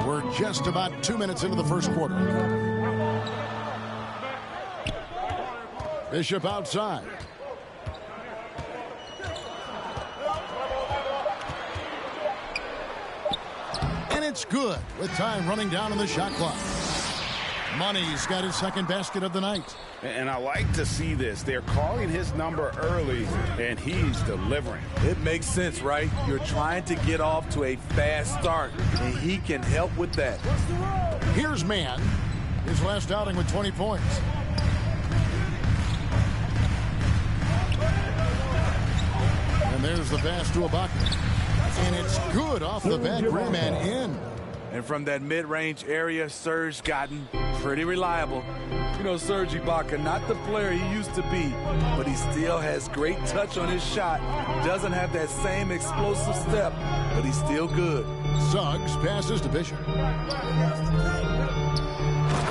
We're just about 2 minutes into the first quarter. Bishop outside. It's good with time running down on the shot clock. Money's got his second basket of the night. And I like to see this. They're calling his number early, and he's delivering. It makes sense, right? You're trying to get off to a fast start, and he can help with that. Here's Man. His last outing with 20 points. And there's the pass to Ibaka. And it's good off the back rim and in. And from that mid-range area, Serge gotten pretty reliable. You know, Serge Ibaka, not the player he used to be, but he still has great touch on his shot. Doesn't have that same explosive step, but he's still good. Suggs passes to Bishop.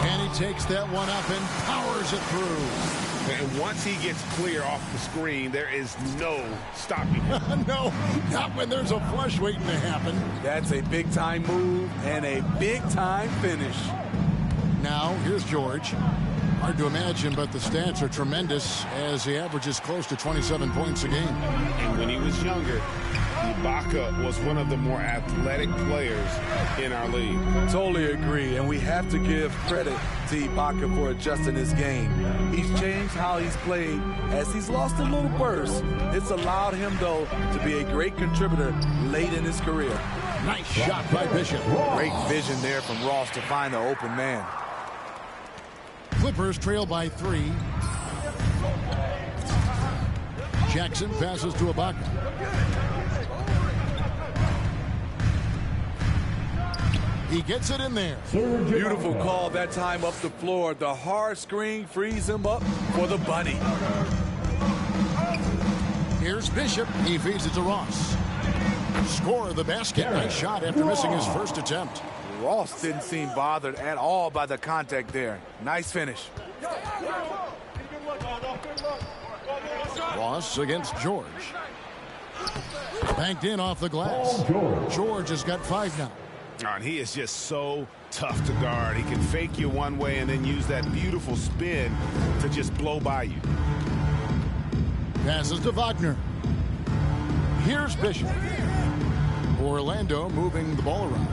And he takes that one up and powers it through. And once he gets clear off the screen, there is no stopping him. No, not when there's a flush waiting to happen. That's a big-time move and a big-time finish. Now, here's George. Hard to imagine, but the stats are tremendous as he averages close to 27 points a game. And when he was younger, Ibaka was one of the more athletic players in our league. Totally agree, and we have to give credit to Ibaka for adjusting his game. He's changed how he's played as he's lost a little burst. It's allowed him, though, to be a great contributor late in his career. Nice shot by Bishop. Great vision there from Ross to find the open man. Clippers trail by 3. Jackson passes to Ibaka. He gets it in there. Beautiful call that time up the floor. The hard screen frees him up for the bunny. Here's Bishop. He feeds it to Ross. Score of the basket. Nice shot after missing his first attempt. Ross didn't seem bothered at all by the contact there. Nice finish. Ross against George. Banked in off the glass. George has got 5 now. And he is just so tough to guard. He can fake you one way and then use that beautiful spin to just blow by you. Passes to Wagner. Here's Bishop. Orlando moving the ball around.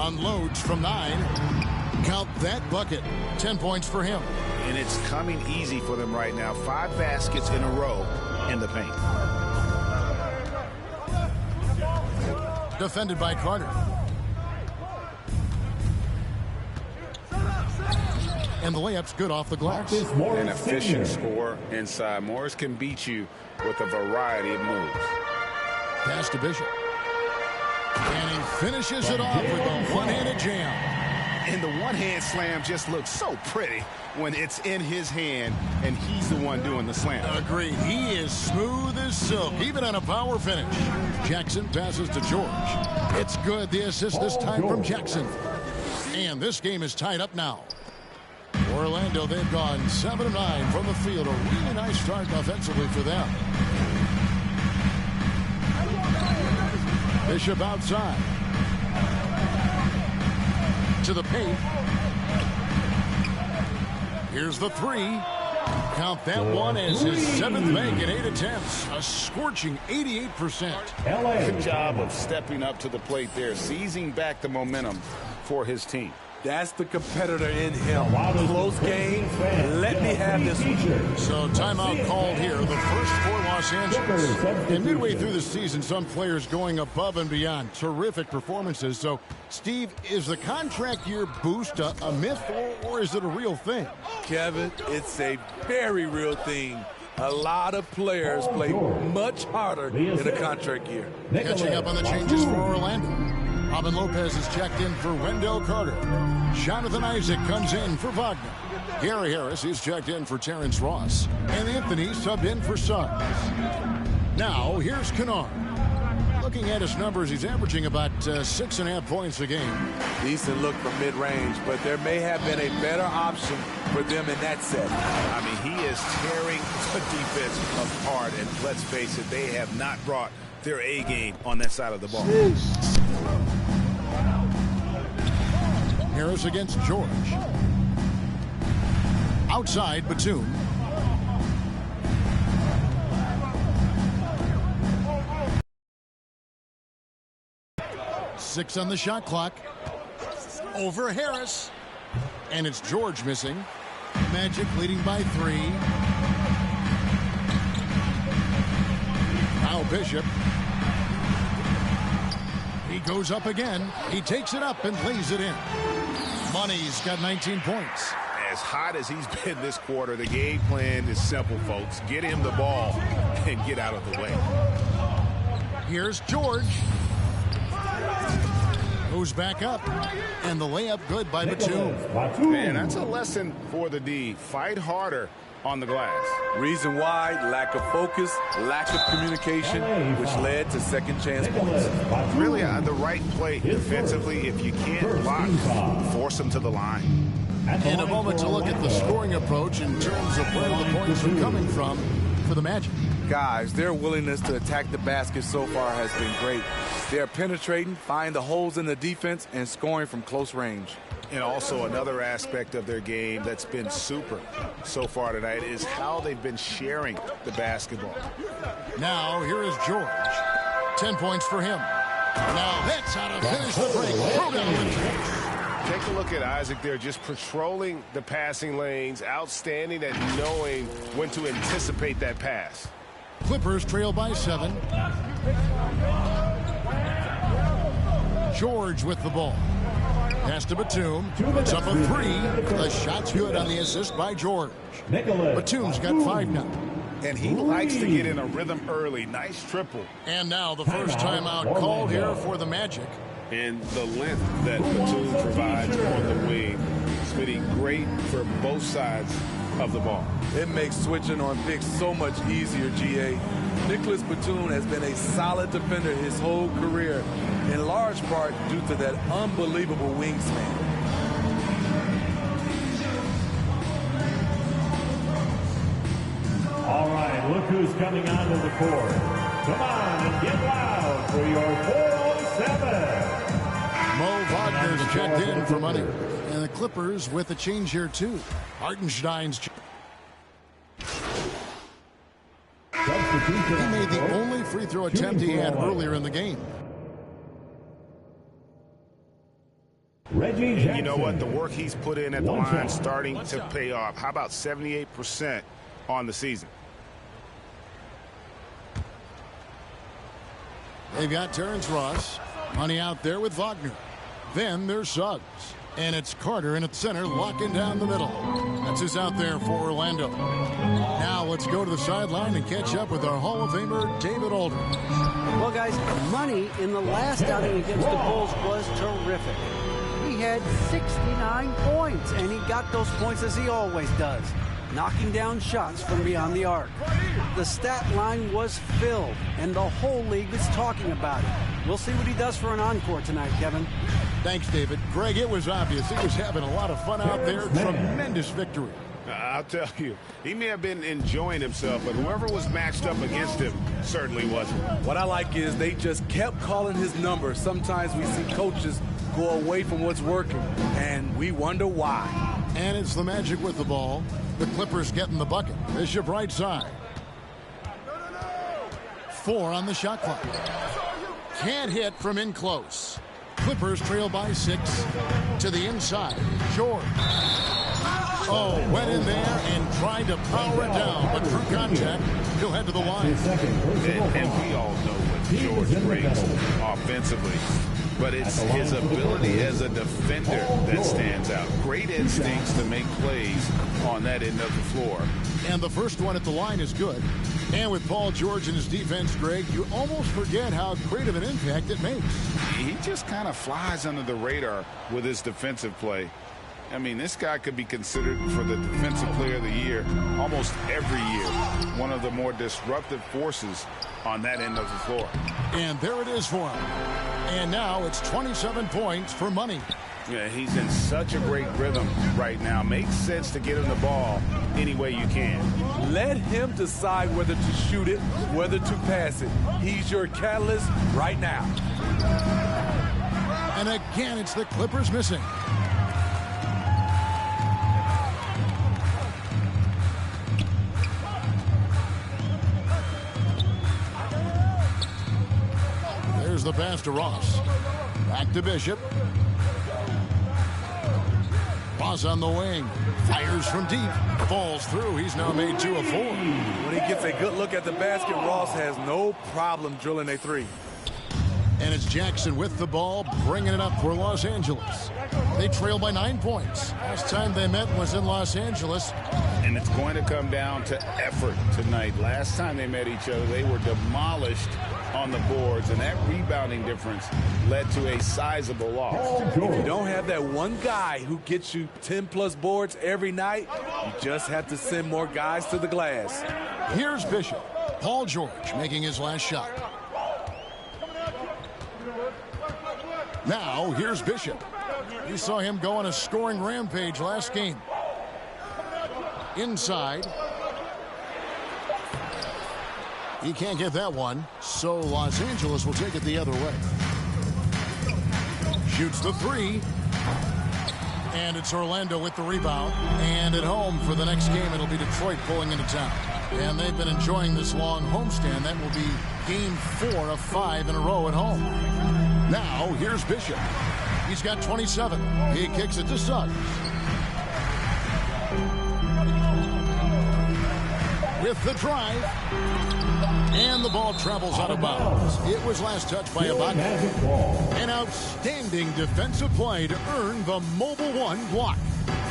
Unloads from 9. Count that bucket. 10 points for him. And it's coming easy for them right now. 5 baskets in a row in the paint. Defended by Carter. And the layup's good off the glass. An efficient score inside. Morris can beat you with a variety of moves. Pass to Bishop. And he finishes it off with a one-handed jam. And the one-hand slam just looks so pretty when it's in his hand and he's the one doing the slam. Agreed. He is smooth as silk, even on a power finish. Jackson passes to George. It's good. The assist this time from Jackson. And this game is tied up now. Orlando, they've gone 7-9 from the field. A really nice start offensively for them. Bishop outside. To the paint. Here's the 3. Count that one as his 7th bank in 8 attempts. A scorching 88%. Good job of stepping up to the plate there, seizing back the momentum for his team. That's the competitor in him. Close game. Let me have this one. So timeout called here. The first for Los Angeles. And midway through the season, some players going above and beyond. Terrific performances. So, Steve, is the contract year boost a myth or is it a real thing? Kevin, it's a very real thing. A lot of players play much harder in a contract year. Catching up on the changes for Orlando. Robin Lopez is checked in for Wendell Carter. Jonathan Isaac comes in for Wagner. Gary Harris is checked in for Terrence Ross. And Anthony subbed in for Suggs. Now, here's Kennard. Looking at his numbers, he's averaging about 6.5 points a game. Decent look from mid-range, but there may have been a better option for them in that set. I mean, he is tearing the defense apart, and let's face it, they have not brought their A game on that side of the ball. Harris against George. Outside, Batum. Six on the shot clock. Over Harris. And it's George missing. Magic leading by 3. Now Bishop. He goes up again. He takes it up and plays it in. Money's got 19 points. As hot as he's been this quarter, the game plan is simple, folks. Get him the ball and get out of the way. Here's George. Goes back up. And the layup good by Batum. Man, that's a lesson for the D. Fight harder on the glass. Reason why, lack of focus, lack of communication, which led to second chance points. Really on the right play defensively. If you can't block, force them to the line. In a moment to look at the scoring approach in terms of where the points are coming from for the Magic. guys, their willingness to attack the basket so far has been great. They're penetrating, finding the holes in the defense, and scoring from close range. And also another aspect of their game that's been super so far tonight is how they've been sharing the basketball. Now, here is George. 10 points for him. Now that's how to finish the break. Throw down with George. Take a look at Isaac there, just patrolling the passing lanes, outstanding at knowing when to anticipate that pass. Clippers trail by 7. George with the ball. Pass to Batum. It's up a 3. The shot's good on the assist by George. Batum's got 5 now. And he likes to get in a rhythm early. Nice triple. And now the first timeout called here for the Magic. And the length that Batum provides on the wing, Smitty, great for both sides of the ball. It makes switching on picks so much easier, GA. Nicholas Batum has been a solid defender his whole career, in large part due to that unbelievable wingspan. All right, look who's coming onto the court. Come on and get loud for your 407. Mo Wagner's checked in for money. And the Clippers with a change here, too. Hartenstein's. He made the only free throw attempt he had earlier in the game. You know what? The work he's put in at the line starting to pay off. How about 78% on the season? They've got Terrence Ross. Money out there with Wagner. Then there's Suggs. And it's Carter in at center, locking down the middle. That's who's out there for Orlando. Now let's go to the sideline and catch up with our Hall of Famer, David Aldridge. Well, guys, Money in the last outing against the Bulls was terrific. He had 69 points, and he got those points as he always does, knocking down shots from beyond the arc. The stat line was filled, and the whole league is talking about it. We'll see what he does for an encore tonight, Kevin. Thanks, David. Greg, it was obvious. He was having a lot of fun out there. Tremendous victory. I'll tell you, he may have been enjoying himself, but whoever was matched up against him certainly wasn't. What I like is they just kept calling his number. Sometimes we see coaches go away from what's working, and we wonder why. And it's the Magic with the ball. The Clippers getting the bucket. Bishop right side. 4 on the shot clock. Can't hit from in close. Clippers trail by 6 to the inside. George. Oh, went in there and tried to power it down, but through contact, he'll head to the line. And we all know what George brings offensively, but it's his ability as a defender that stands out. Great instincts to make plays on that end of the floor. And the first one at the line is good. And with Paul George and his defense, Greg, you almost forget how great of an impact it makes. He just kind of flies under the radar with his defensive play. I mean, this guy could be considered for the Defensive Player of the Year almost every year. One of the more disruptive forces on that end of the floor. And there it is for him. And now it's 27 points for Money. Yeah, he's in such a great rhythm right now. Makes sense to get him the ball any way you can. Let him decide whether to shoot it, whether to pass it. He's your catalyst right now. And again, it's the Clippers missing. There's the pass to Ross. Back to Bishop. Ross on the wing. Fires from deep. Falls through. He's now made 2 of 4. When he gets a good look at the basket, Ross has no problem drilling a 3. And it's Jackson with the ball, bringing it up for Los Angeles. They trail by 9 points. Last time they met was in Los Angeles. And it's going to come down to effort tonight. Last time they met each other, they were demolished on the boards, and that rebounding difference led to a sizable loss. If you don't have that one guy who gets you 10-plus boards every night, you just have to send more guys to the glass. Here's Bishop. Paul George making his last shot. Now, here's Bishop. We saw him go on a scoring rampage last game. Inside. He can't get that one, so Los Angeles will take it the other way. Shoots the three. And it's Orlando with the rebound. And at home for the next game, it'll be Detroit pulling into town. And they've been enjoying this long homestand. That will be game 4 of 5 in a row at home. Now, here's Bishop. He's got 27. He kicks it to Suggs. With the drive. And the ball travels out of bounds. It was last touched by Ibaka. An outstanding defensive play to earn the Mobile One block.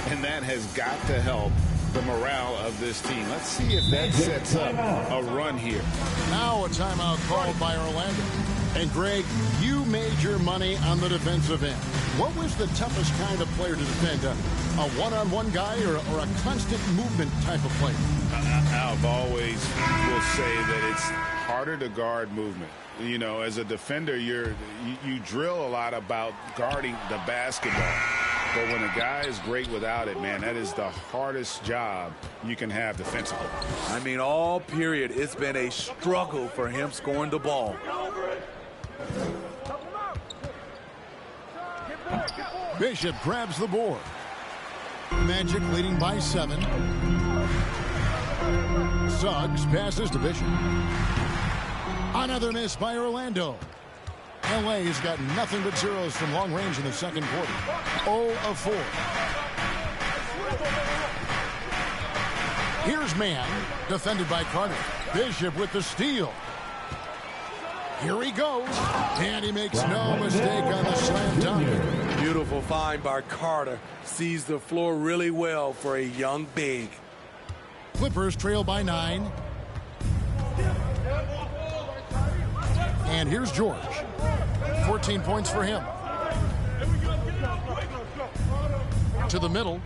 And that has got to help the morale of this team. Let's see if that sets up a run here. Now a timeout called by Orlando. And Greg, you made your money on the defensive end. What was the toughest kind of player to defend? A one-on-one guy or a constant movement type of player? I've always will say that it's harder to guard movement. You know, as a defender, you drill a lot about guarding the basketball. But when a guy is great without it, man, that is the hardest job you can have defensively. I mean, all period, it's been a struggle for him scoring the ball. Bishop grabs the board. Magic leading by 7. Suggs passes to Bishop. Another miss by Orlando. LA has got nothing but zeros from long range in the second quarter. 0 of 4. Here's Mann, defended by Carter. Bishop with the steal. Here he goes. And he makes no mistake on the slam dunk. Beautiful find by Carter. Sees the floor really well for a young big. Clippers trail by 9. And here's George. 14 points for him. To the middle.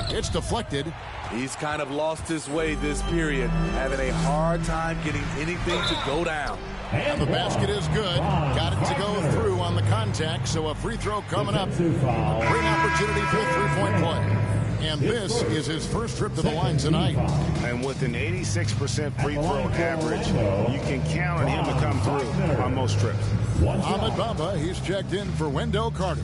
It's deflected. He's kind of lost his way this period, having a hard time getting anything to go down. And the basket is good. Got it to go through on the contact, so a free throw coming up. Great opportunity for a three-point play. And this is his first trip to the line tonight. And with an 86% free throw average, you can count on him to come through on most trips. Ahmed Bamba, he's checked in for Wendell Carter.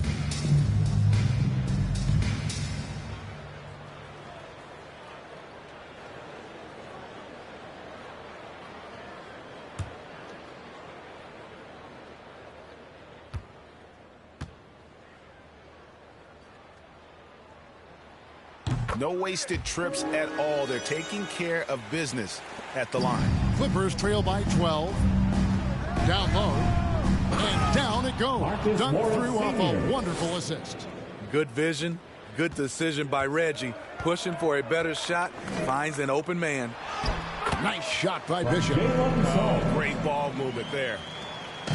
No wasted trips at all. They're taking care of business at the line. Clippers trail by 12. Down low. And down it goes. Dunked through off a wonderful assist. Good vision. Good decision by Reggie. Pushing for a better shot. Finds an open man. Nice shot by Bishop. Oh, great ball movement there.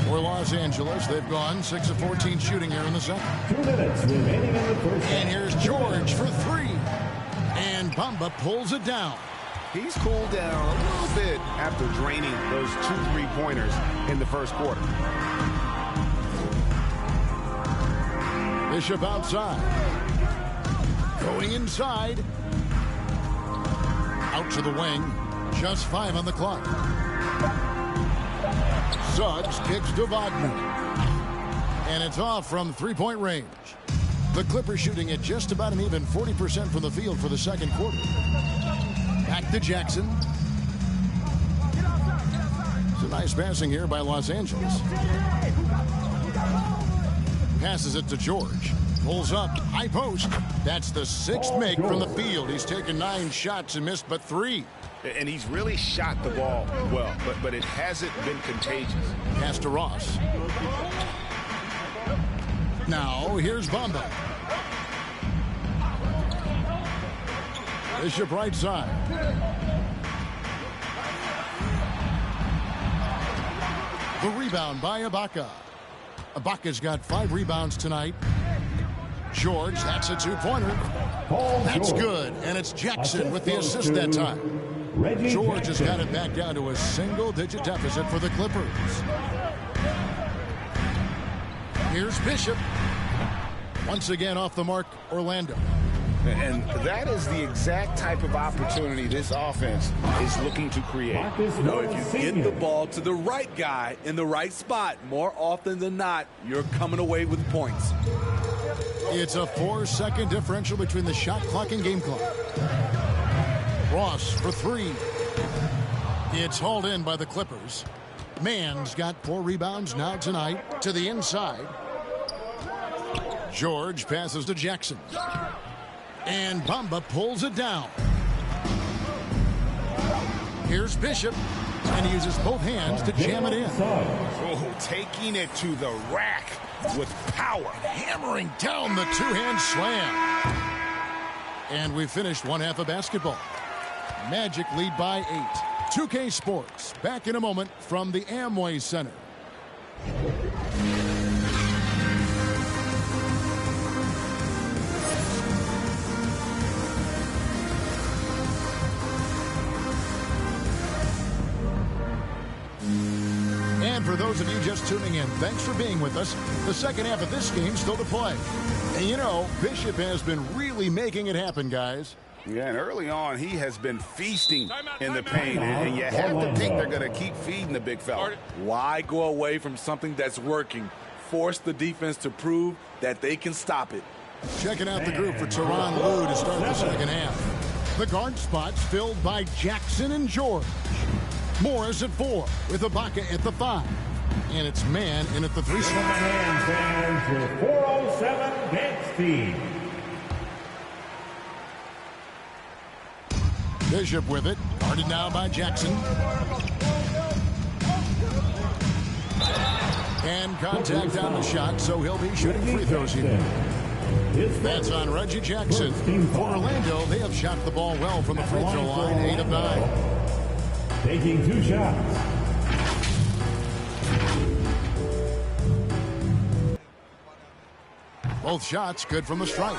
For Los Angeles, they've gone 6 of 14 shooting here in the second. 2 minutes remaining in the first. And here's George for 3. And Bamba pulls it down. He's cooled down a little bit after draining those 2 3-pointers in the first quarter. Bishop outside. Going inside. Out to the wing. Just 5 on the clock. Suggs kicks to Wagner. And it's off from 3-point range. The Clippers shooting at just about an even 40% from the field for the second quarter. Back to Jackson. It's a nice passing here by Los Angeles. Passes it to George. Pulls up. High post. That's the 6th make from the field. He's taken 9 shots and missed but 3. And he's really shot the ball well, but it hasn't been contagious. Pass to Ross. Now, here's Bamba. Bishop right side. The rebound by Ibaka. Ibaka's got 5 rebounds tonight. George, that's a 2-pointer. That's good, and it's Jackson with the assist that time. George has got it back down to a single-digit deficit for the Clippers. Here's Bishop. Once again off the mark, Orlando. And that is the exact type of opportunity this offense is looking to create. You know, if you get the ball to the right guy in the right spot, more often than not, you're coming away with points. It's a 4-second differential between the shot clock and game clock. Ross for three. It's hauled in by the Clippers. Mann's got 4 rebounds now tonight to the inside. George passes to Jackson. And Bamba pulls it down. Here's Bishop. And he uses both hands to jam it in. Oh, taking it to the rack with power. Hammering down the two-hand slam. And we finished one half of basketball. Magic lead by 8. 2K Sports, back in a moment from the Amway Center. And for those of you just tuning in, thanks for being with us. The second half of this game still to play. And you know, Bishop has been really making it happen, guys. Yeah, and early on, he has been feasting in the paint, and you have to think they're going to keep feeding the big fella. Why go away from something that's working? Force the defense to prove that they can stop it. Checking out the group for Tyronn Lue to start the second half. The guard spots filled by Jackson and George. Morris at 4 with Ibaka at the 5. And it's Mann in at the 3 spot. And 407 dance team. Bishop with it, guarded now by Jackson. And contact on the shot, so he'll be shooting free throws here. That's on Reggie Jackson. For Orlando, they have shot the ball well from the free throw line, 8 of 9. Taking 2 shots. Both shots good from the stripe.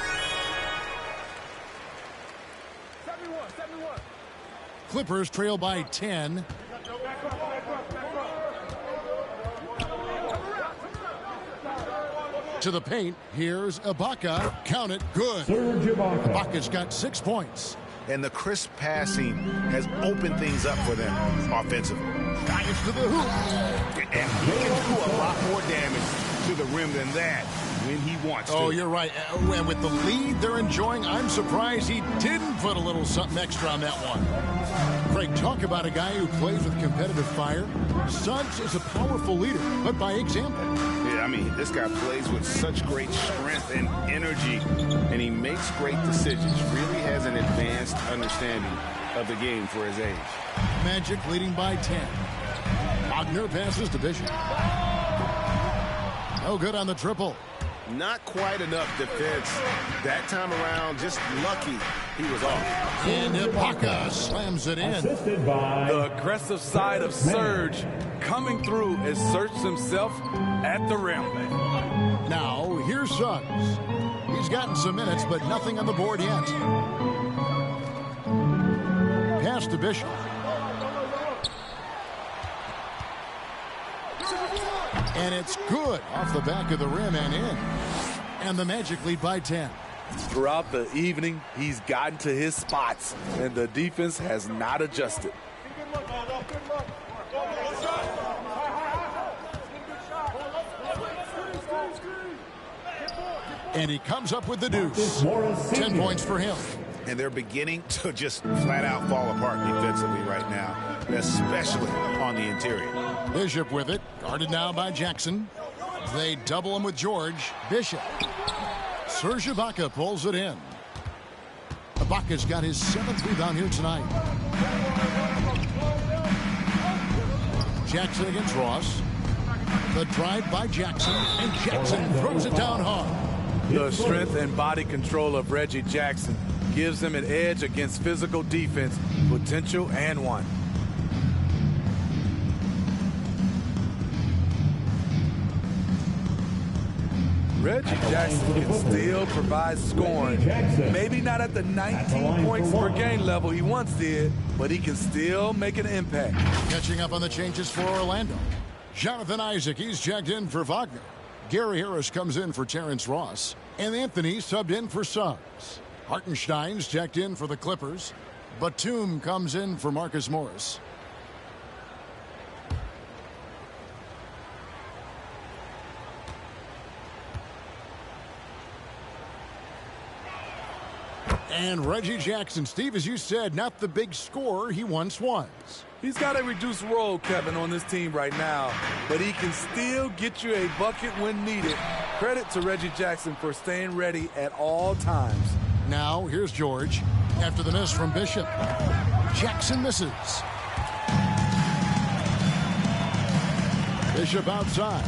Clippers trail by 10. To the paint, here's Ibaka. Count it, good. Ibaka's got 6 points. And the crisp passing has opened things up for them offensively. Drives to the hoop. And he can do a lot more damage to the rim than that when he wants to. Oh, you're right. And with the lead they're enjoying, I'm surprised he didn't put a little something extra on that one. Craig, talk about a guy who plays with competitive fire. Suggs is a powerful leader, but by example. Yeah, I mean, this guy plays with such great strength and energy, and he makes great decisions. Really has an advanced understanding of the game for his age. Magic leading by 10. Wagner passes to Bishop. No good on the triple. Not quite enough defense that time around. Just lucky he was off. And Ibaka slams it in. The aggressive side of Serge coming through as Serge himself at the rim. Now, here's Suggs. He's gotten some minutes, but nothing on the board yet. Pass to Bishop. And it's good off the back of the rim and in. And the Magic lead by 10. Throughout the evening, he's gotten to his spots, and the defense has not adjusted. And he comes up with the deuce. 10 points for him. And they're beginning to just flat out fall apart defensively right now, especially on the interior. Bishop with it, guarded now by Jackson. They double him with George. Bishop. Serge Ibaka pulls it in. Ibaka's got his 7th rebound here tonight. Jackson against Ross. The drive by Jackson, and Jackson throws it down hard. The strength and body control of Reggie Jackson gives him an edge against physical defense, potential and one. Reggie Jackson can still provide scoring. Maybe not at the 19 points per game level he once did, but he can still make an impact. Catching up on the changes for Orlando. Jonathan Isaac, he's checked in for Wagner. Gary Harris comes in for Terrence Ross. And Anthony subbed in for Suggs. Hartenstein's checked in for the Clippers. Batum comes in for Marcus Morris. And Reggie Jackson, Steve, as you said, not the big scorer he once was. He's got a reduced role, Kevin, on this team right now, but he can still get you a bucket when needed. Credit to Reggie Jackson for staying ready at all times. Now, here's George. After the miss from Bishop, Jackson misses. Bishop outside.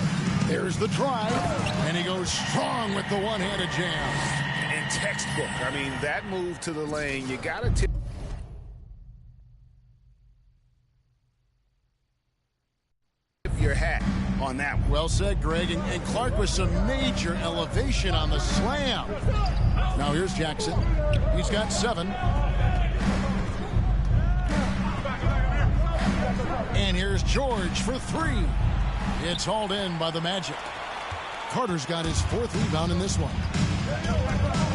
There's the try, and he goes strong with the one-handed jam. In textbook, I mean, that move to the lane, you got to tip your hat on that one. Well said, Greg. And Clark with some major elevation on the slam. Now here's Jackson. He's got 7. And here's George for 3. It's hauled in by the Magic. Carter's got his 4th rebound in this one.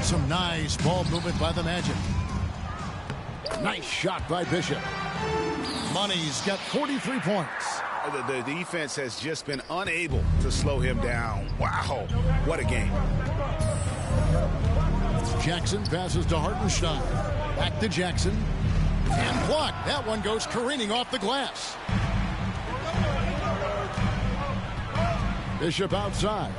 Some nice ball movement by the Magic. Nice shot by Bishop. Money's got 43 points. The defense has just been unable to slow him down. Wow, what a game. Jackson passes to Hartenstein. Back to Jackson. And blocked. That one goes careening off the glass. Bishop outside.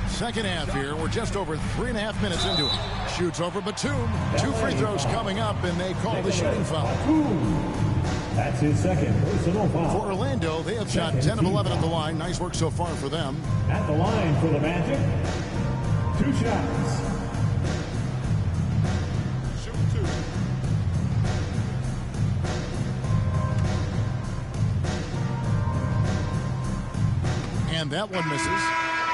Second half here. We're just over 3.5 minutes into it. Shoots over Batum. 2 free throws coming up, and they call the shooting foul. That's his second personal foul. For Orlando, they have shot 10 of 11 at the line. Nice work so far for them. At the line for the Magic, 2 shots. And that one misses.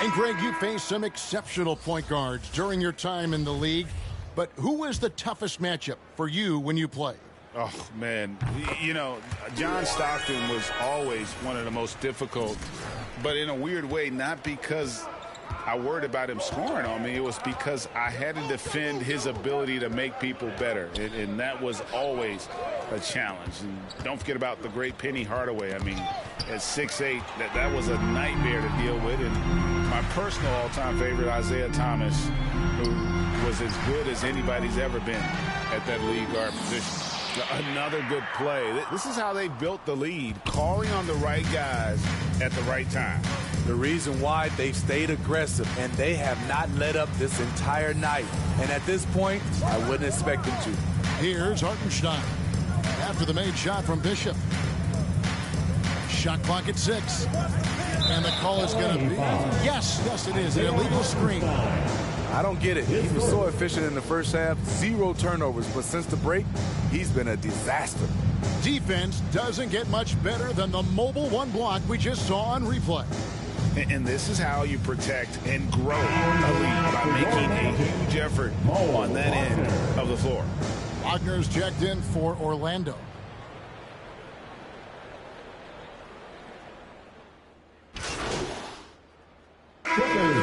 And Greg, you faced some exceptional point guards during your time in the league. But who was the toughest matchup for you when you played? Oh, man. You know, John Stockton was always one of the most difficult, but in a weird way, not because I worried about him scoring on me. It was because I had to defend his ability to make people better, and that was always a challenge. And don't forget about the great Penny Hardaway. I mean, at 6'8", that was a nightmare to deal with. And my personal all-time favorite, Isaiah Thomas, who was as good as anybody's ever been at that lead guard position. Another good play. This is how they built the lead, calling on the right guys at the right time. The reason why they've stayed aggressive, and they have not let up this entire night. And at this point, I wouldn't expect them to. Here's Hartenstein. After the made shot from Bishop. Shot clock at 6. And the call is going to be... Yes, it is. An illegal screen. I don't get it. He was so efficient in the first half, 0 turnovers. But since the break, he's been a disaster. Defense doesn't get much better than the mobile one block we just saw on replay. And this is how you protect and grow a lead, by making a huge effort on that end of the floor. Wagner's checked in for Orlando.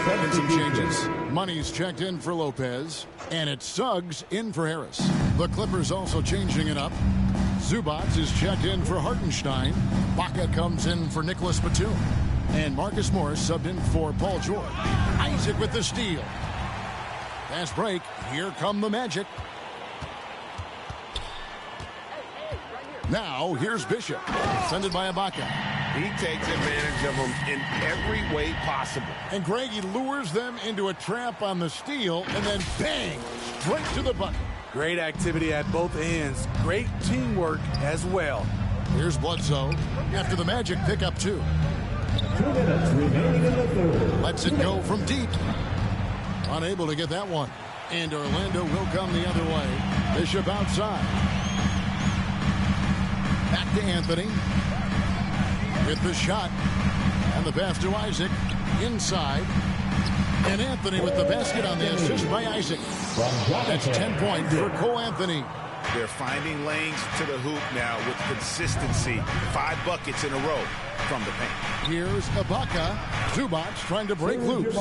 And some changes. Money's checked in for Lopez, and it's Suggs in for Harris. The Clippers also changing it up. Zubats is checked in for Hartenstein. Baca comes in for Nicholas Batum. And Marcus Morris subbed in for Paul George. Isaac with the steal. Fast break. Here come the Magic. Now, here's Bishop. Defended by Ibaka. He takes advantage of them in every way possible. And Greg, he lures them into a trap on the steal, and then bang, straight to the bucket. Great activity at both ends. Great teamwork as well. Here's Bledsoe after the Magic pick up 2. 2 minutes remaining in the third. Lets it go from deep. Unable to get that one. And Orlando will come the other way. Bishop outside. Back to Anthony. With the shot. And the pass to Isaac. Inside. And Anthony with the basket on the assist by Isaac. That's 10 points for Cole Anthony. They're finding lanes to the hoop now with consistency. 5 buckets in a row from the paint. Here's Ibaka. Zubac trying to break loose.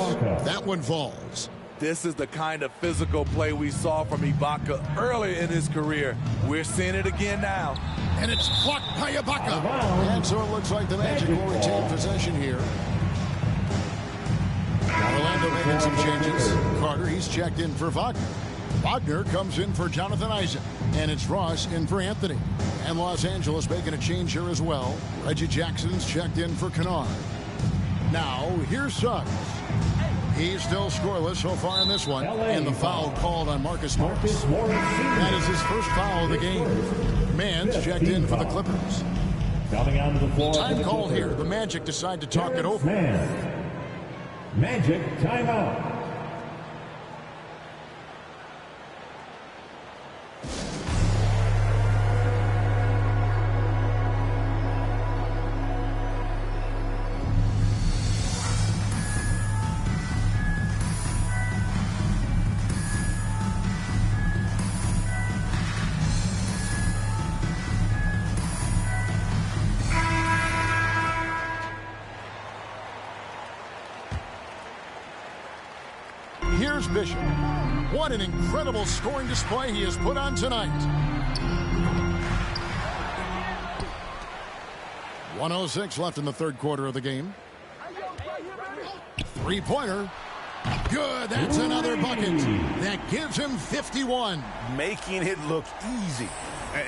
That one falls. This is the kind of physical play we saw from Ibaka earlier in his career. We're seeing it again now. And it's blocked by Ibaka. And so it looks like the Magic will retain possession here. Orlando making some changes. Carter, he's checked in for Wagner. Wagner comes in for Jonathan Isaac. And it's Ross in for Anthony. And Los Angeles making a change here as well. Reggie Jackson's checked in for Kennard. Now, here's Suggs. He's still scoreless so far in this one. And the foul called on Marcus Morris. That is his first foul of the game. Mann's checked in for the Clippers. Time called here. The Magic decide to talk it over. Magic timeout. Here's Bishop. What an incredible scoring display he has put on tonight. 1:06 left in the third quarter of the game. Three-pointer. Good. That's another bucket. That gives him 51. Making it look easy.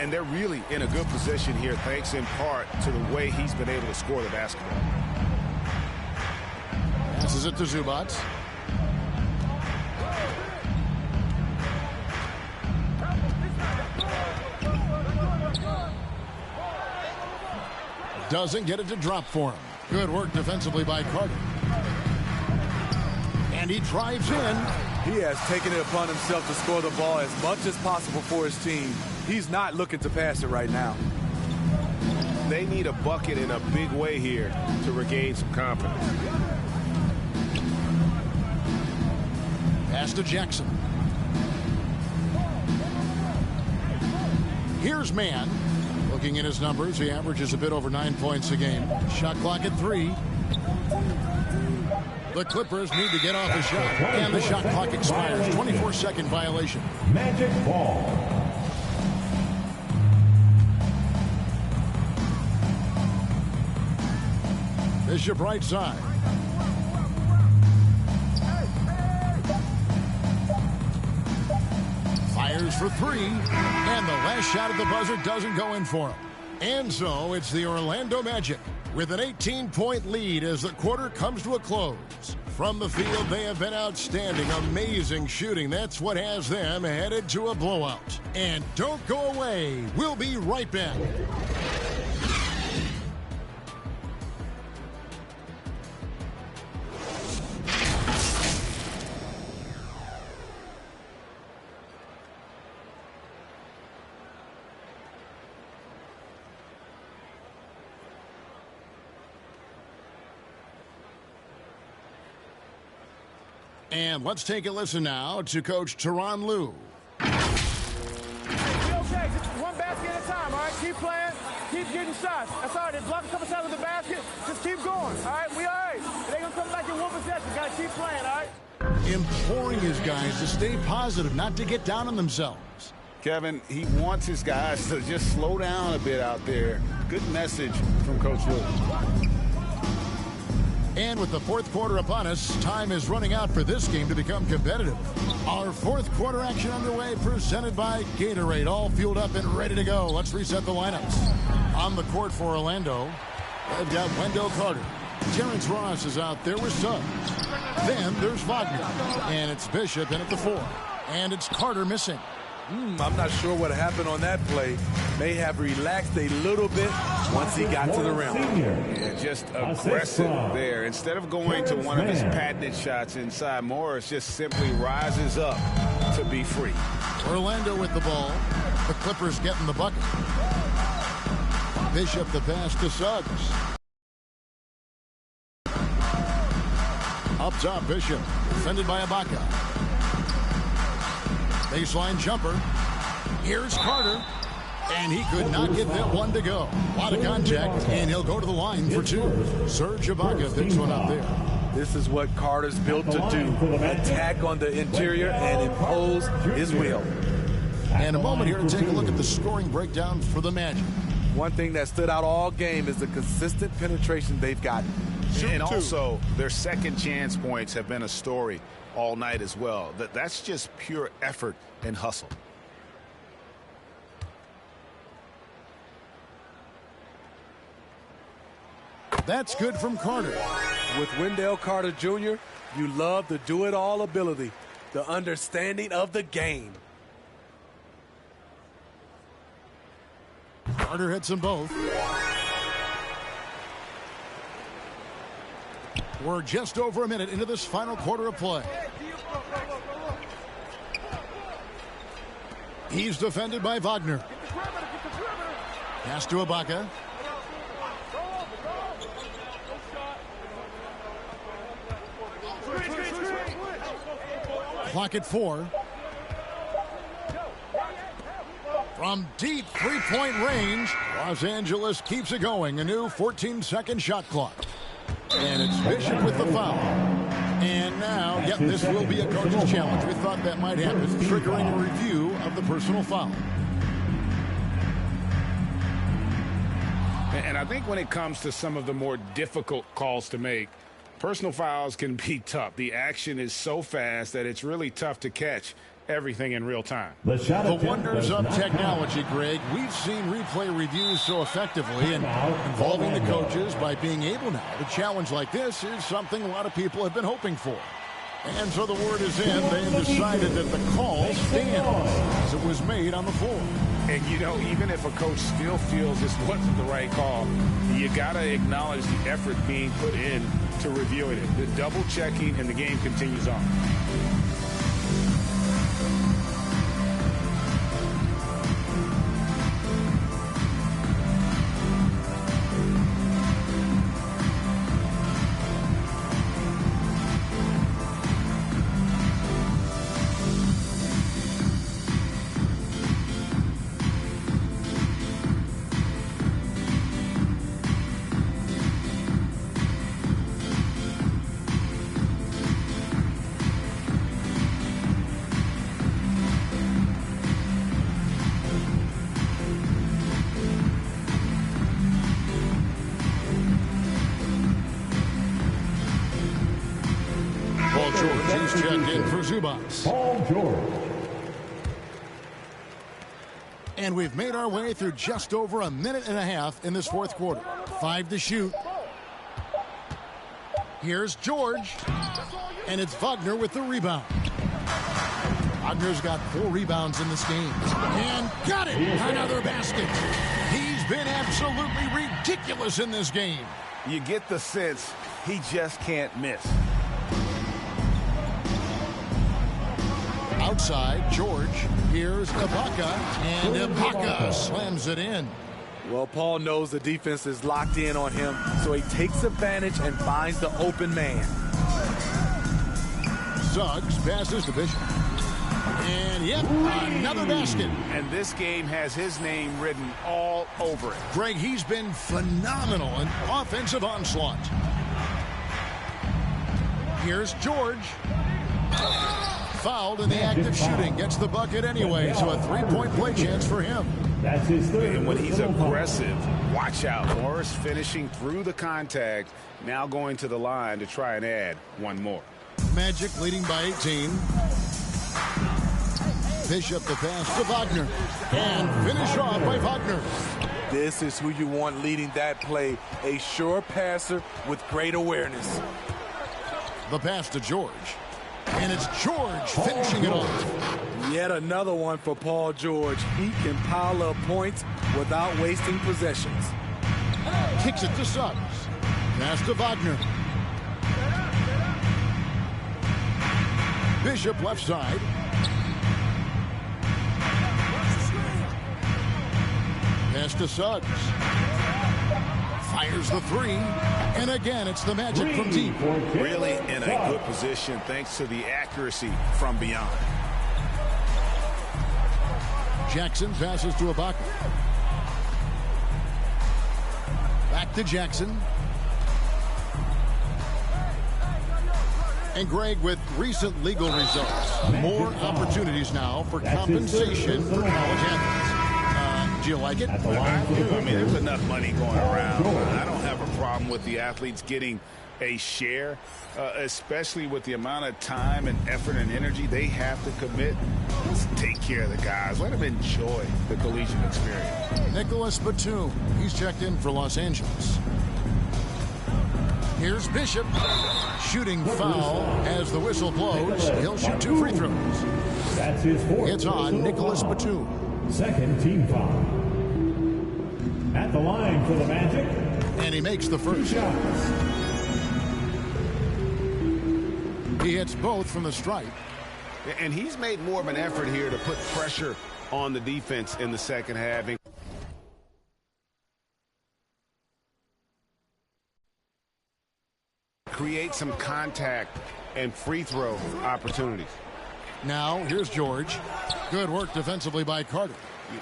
And they're really in a good position here, thanks in part to the way he's been able to score the basketball. Passes it to Zubac. Doesn't get it to drop for him. Good work defensively by Carter. And he drives in. He has taken it upon himself to score the ball as much as possible for his team. He's not looking to pass it right now. They need a bucket in a big way here to regain some confidence. Pass to Jackson. Here's Mann. Looking at his numbers, he averages a bit over 9 points a game. Shot clock at 3. The Clippers need to get off a shot, and the shot clock expires. 24-second violation. Magic ball. Bishop right side. Fires for 3, and the last shot at the buzzer doesn't go in for him. And so it's the Orlando Magic with an 18-point lead as the quarter comes to a close. From the field, they have been outstanding. Amazing shooting. That's what has them headed to a blowout. And don't go away. We'll be right back. And let's take a listen now to Coach Tyronn Lue. Hey, be okay. Just one basket at a time, all right? Keep playing. Keep getting shots. That's all right. They block a couple shots with the basket. Just keep going, all right? We all right. It ain't going to come back in one possession. Got to keep playing, all right? Imploring his guys to stay positive, not to get down on themselves. Kevin, he wants his guys to just slow down a bit out there. Good message from Coach Lue. And with the fourth quarter upon us, time is running out for this game to become competitive. Our fourth quarter action underway, presented by Gatorade, all fueled up and ready to go. Let's reset the lineups. On the court for Orlando, they've got Wendell Carter. Terrence Ross is out there with Suggs. Then there's Wagner, and it's Bishop in at the 4. And it's Carter missing. I'm not sure what happened on that play. May have relaxed a little bit once he got to the rim. Yeah, just aggressive there. Instead of going to one of his patented shots inside, Morris just simply rises up to be free. Orlando with the ball. The Clippers getting the bucket. Bishop the pass to Suggs. Up top, Bishop. Defended by Ibaka. Baseline jumper. Here's Carter. And he could not get that one to go. A lot of contact, and he'll go to the line for two. Serge Ibaka picks one up there. This is what Carter's built to do. Attack on the interior and impose his will. And a moment here to take a look at the scoring breakdown for the Magic. One thing that stood out all game is the consistent penetration they've gotten. And also, their second chance points have been a story all night as well. That's just pure effort and hustle. That's good from Carter. With Wendell Carter Jr., you love the do-it-all ability, the understanding of the game. Carter hits them both. We're just over a minute into this final quarter of play. He's defended by Wagner. Pass to Ibaka. Clock at 4. From deep three-point range, Los Angeles keeps it going. A new 14-second shot clock. And it's Bishop with the foul. And now, yep, this will be a coach's challenge. We thought that might happen, triggering a review of the personal foul. And I think when it comes to some of the more difficult calls to make, personal fouls can be tough. The action is so fast that it's really tough to catch everything in real time. The wonders of technology, Greg. We've seen replay reviews so effectively, and involving the coaches by being able now to challenge like this is something a lot of people have been hoping for. And so the word is in. They have decided that the call stands as it was made on the floor. And, you know, even if a coach still feels this wasn't the right call, you got to acknowledge the effort being put in to reviewing it. The double checking, and the game continues on. Paul George. And we've made our way through just over a minute and a half in this fourth quarter. 5 to shoot. Here's George. And it's Wagner with the rebound. Wagner's got 4 rebounds in this game. And got it! Another basket. He's been absolutely ridiculous in this game. You get the sense he just can't miss. Outside, George. Here's Ibaka, and Ibaka slams it in. Well, Paul knows the defense is locked in on him, so he takes advantage and finds the open man. Suggs passes to Bishop. And, yep, another basket. And this game has his name written all over it. Greg, he's been phenomenal in offensive onslaught. Here's George. Fouled in the act of shooting. Gets the bucket anyway, so a 3-point play chance for him. That's his third. And when he's aggressive, watch out. Morris finishing through the contact, now going to the line to try and add one more. Magic leading by 18. Bishop the pass to Wagner. And finish off by Wagner. This is who you want leading that play. A sure passer with great awareness. The pass to George. And it's George finishing it off. Yet another one for Paul George. He can pile up points without wasting possessions. Kicks it to Suggs. Pass to Wagner. Bishop left side. Pass to Suggs. Fires the 3. And again, it's the Magic from deep. Really in a good position thanks to the accuracy from beyond. Jackson passes to Ibaka. Back to Jackson. And Greg, with recent legal results, more opportunities now for compensation for college athletes. Do you like it? I do. I mean, there's enough money going around. I don't have a problem with the athletes getting a share, especially with the amount of time and effort and energy they have to commit. Let's take care of the guys. Let them enjoy the collegiate experience. Nicholas Batum, he's checked in for Los Angeles. Here's Bishop. Shooting foul as the whistle blows. He'll shoot 2 free throws. That's his fourth. It's on Nicholas Batum. Second team foul. At the line for the Magic. And he makes the first. He hits both from the stripe. And he's made more of an effort here to put pressure on the defense in the second half. Create some contact and free throw opportunities. Now, here's George. Good work defensively by Carter.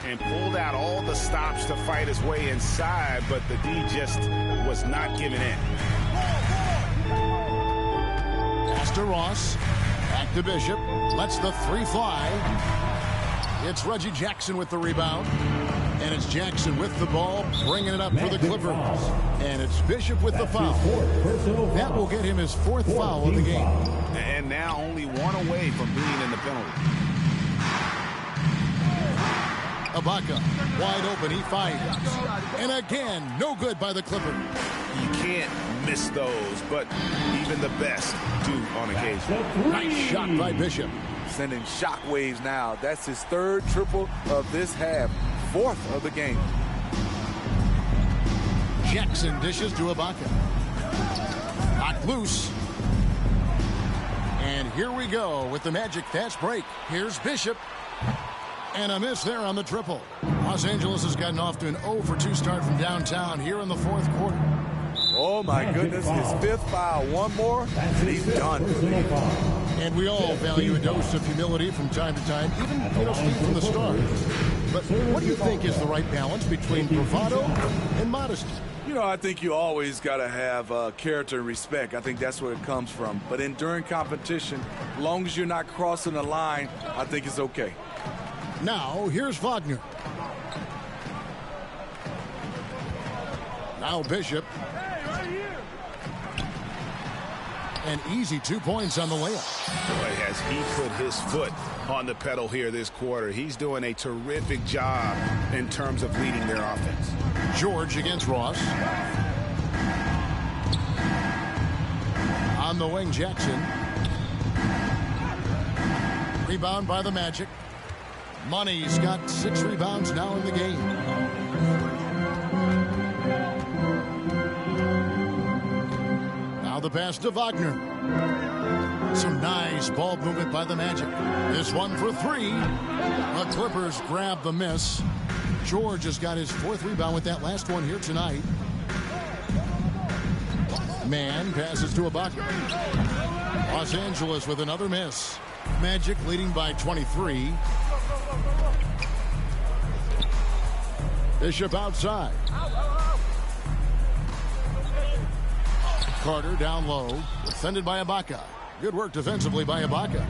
And pulled out all the stops to fight his way inside, but the D just was not giving in. Pass to Ross. Back to Bishop. Lets the 3 fly. It's Reggie Jackson with the rebound. And it's Jackson with the ball, bringing it up for the Clippers. And it's Bishop with the foul. That will get him his 4th foul of the game. And now only 1 away from being in the penalty. Ibaka, wide open, he fires. And again, no good by the Clippers. You can't miss those, but even the best do on occasion. Nice shot by Bishop. Sending shockwaves now. That's his 3rd triple of this half. 4th of the game. Jackson dishes to Ibaka. Knocked loose. And here we go with the Magic fast break. Here's Bishop. And a miss there on the triple. Los Angeles has gotten off to an 0 for 2 start from downtown here in the 4th quarter. Oh, my goodness. His 5th foul. One more, and he's done. And we all value a dose of humility from time to time, even, Steve, from the start. But what do you think is the right balance between bravado and modesty? I think you always got to have character and respect. I think that's where it comes from. But during competition, as long as you're not crossing the line, I think it's okay. Now, here's Wagner. Now Bishop. An easy 2 points on the layup. Boy, has he put his foot on the pedal here this quarter. He's doing a terrific job in terms of leading their offense. George against Ross. On the wing, Jackson. Rebound by the Magic. Money's got 6 rebounds now in the game. Now the pass to Wagner. Some nice ball movement by the Magic. This one for 3. The Clippers grab the miss. George has got his 4th rebound with that last one here tonight. Man passes to Ibaka. Los Angeles with another miss. Magic leading by 23. Bishop outside. Carter down low. Defended by Ibaka. Good work defensively by Ibaka.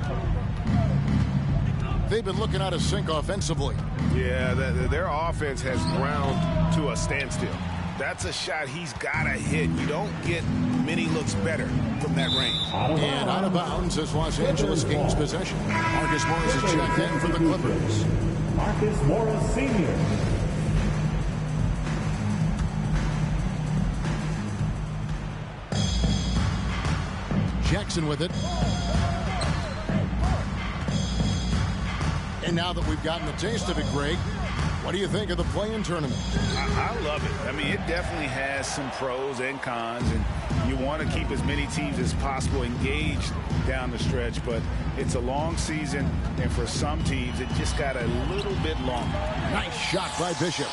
They've been looking out of sync offensively. Yeah, their offense has ground to a standstill. That's a shot he's got to hit. You don't get many looks better from that range. And out of bounds as Los Angeles gains possession. Marcus Morris is checked in for the Clippers. Marcus Morris Sr. Jackson with it. And now that we've gotten a taste of it, Greg, what do you think of the play-in tournament? I love it. I mean, it definitely has some pros and cons, and You want to keep as many teams as possible engaged down the stretch, but it's a long season, and for some teams, it just got a little bit long. Nice shot by Bishop.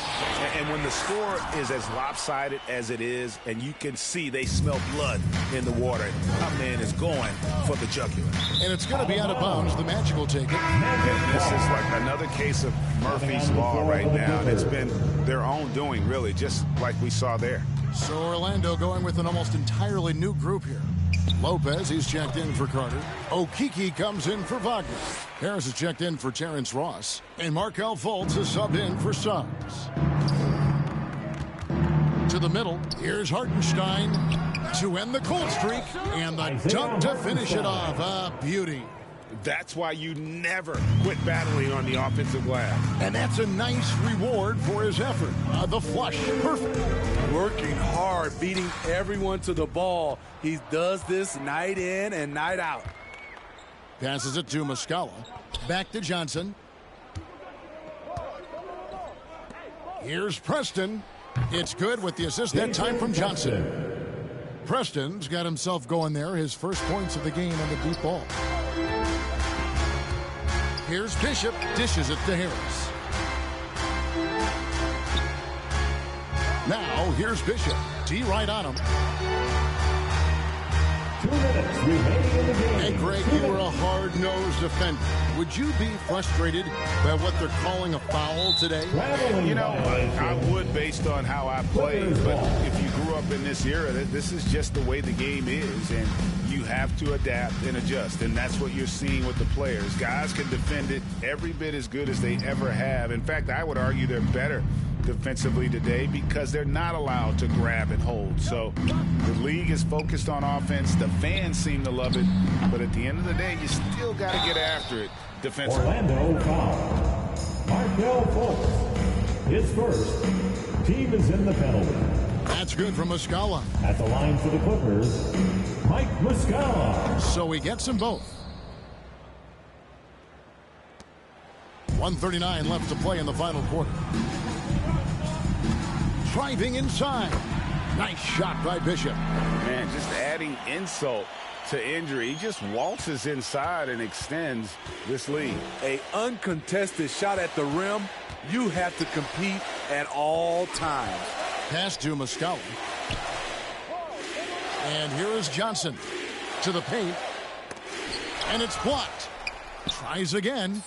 And when the score is as lopsided as it is, and you can see they smell blood in the water, our man is going for the jugular. And it's going to be out of bounds. The Magic will take it. And this is like another case of Murphy's Law right now. And it's been their own doing, really, just like we saw there. So Orlando going with an almost entirely new group here. Lopez, he's checked in for Carter. Okeke comes in for Wagner. Harris is checked in for Terrence Ross. And Markelle Fultz is subbed in for Suggs. To the middle, here's Hartenstein to end the cold streak. And the dunk to finish it off. A beauty. That's why you never quit battling on the offensive glass. And that's a nice reward for his effort. The flush, perfect. Working hard, beating everyone to the ball. He does this night in and night out. Passes it to Muscala. Back to Johnson. Here's Preston. It's good with the assist that time from Johnson. Preston's got himself going there. His first points of the game on the deep ball. Here's Bishop, dishes it to Harris. Now, here's Bishop. T right on him. 2 minutes remaining in the game. Hey, Greg, you were a hard-nosed defender. Would you be frustrated by what they're calling a foul today? You know, I would based on how I played, but if you grew up in this era, this is just the way the game is, and you have to adapt and adjust, and that's what you're seeing with the players. Guys can defend it every bit as good as they ever have. In fact, I would argue they're better defensively today because they're not allowed to grab and hold. So the league is focused on offense. The fans seem to love it, but at the end of the day, you still got to get after it defensively. Orlando foul. Markelle Fultz. His first. Team is in the penalty. That's good from Muscala. At the line for the Clippers, Mike Muscala. So he gets them both. 1:39 left to play in the final quarter. Driving inside. Nice shot by Bishop. Man, just adding insult to injury. He just waltzes inside and extends this lead. A uncontested shot at the rim. You have to compete at all times. Pass to Muscala. And here is Johnson to the paint. And it's blocked. Tries again.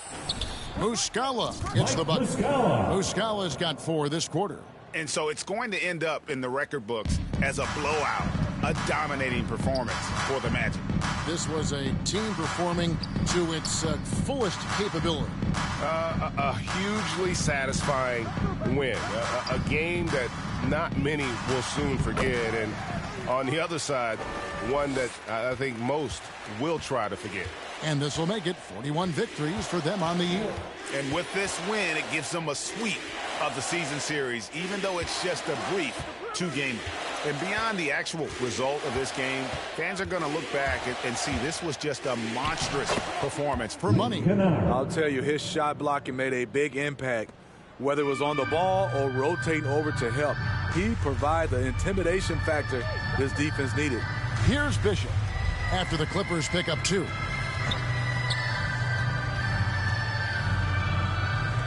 Muscala hits the bucket. Muscala's got 4 this quarter. And so it's going to end up in the record books as a blowout, a dominating performance for the Magic. This was a team performing to its fullest capability. A hugely satisfying win. A game that not many will soon forget. And on the other side, one that I think most will try to forget. And this will make it 41 victories for them on the year. And with this win, it gives them a sweep of the season series, even though it's just a brief 2-game. And beyond the actual result of this game, fans are going to look back and see this was just a monstrous performance for money. I'll tell you, his shot blocking made a big impact. Whether it was on the ball or rotating over to help, he provided the intimidation factor this defense needed. Here's Bishop after the Clippers pick up 2.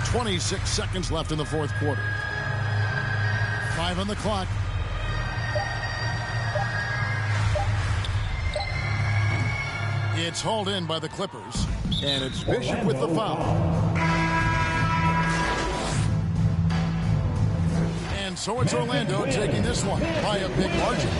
26 seconds left in the fourth quarter. 5 on the clock. It's hauled in by the Clippers, and it's Bishop with the foul. And so it's Orlando taking this one by a big margin.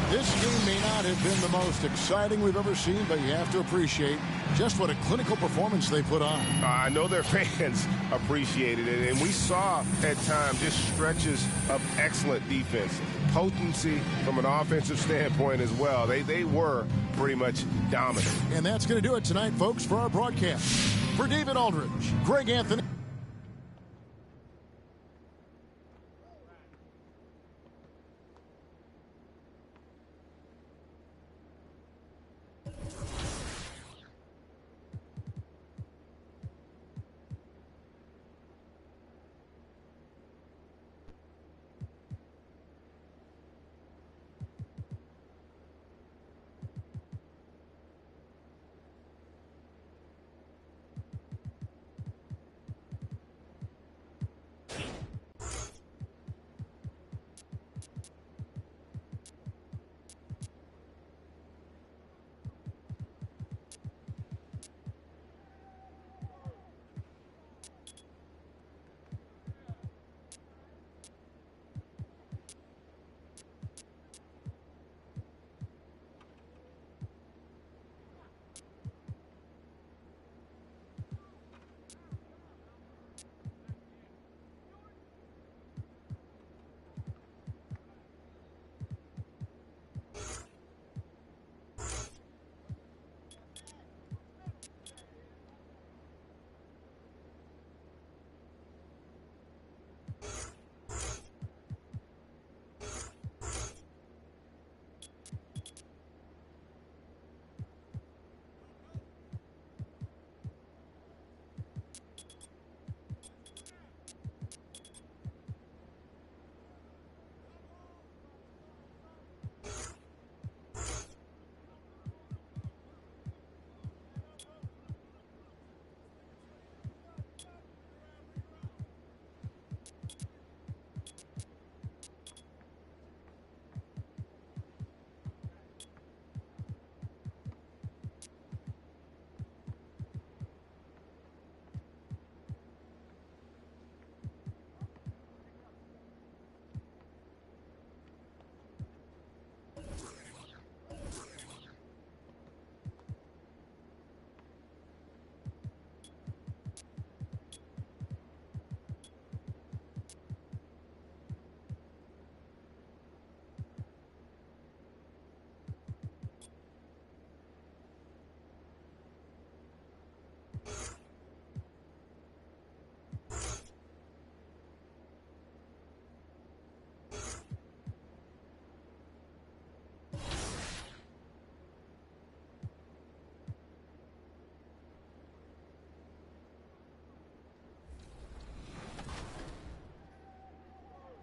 This game may not have been the most exciting we've ever seen, but you have to appreciate just what a clinical performance they put on. I know their fans appreciated it, and we saw at times just stretches of excellent defense. Potency from an offensive standpoint as well. They were pretty much dominant. And that's going to do it tonight, folks, for our broadcast. For David Aldridge, Greg Anthony.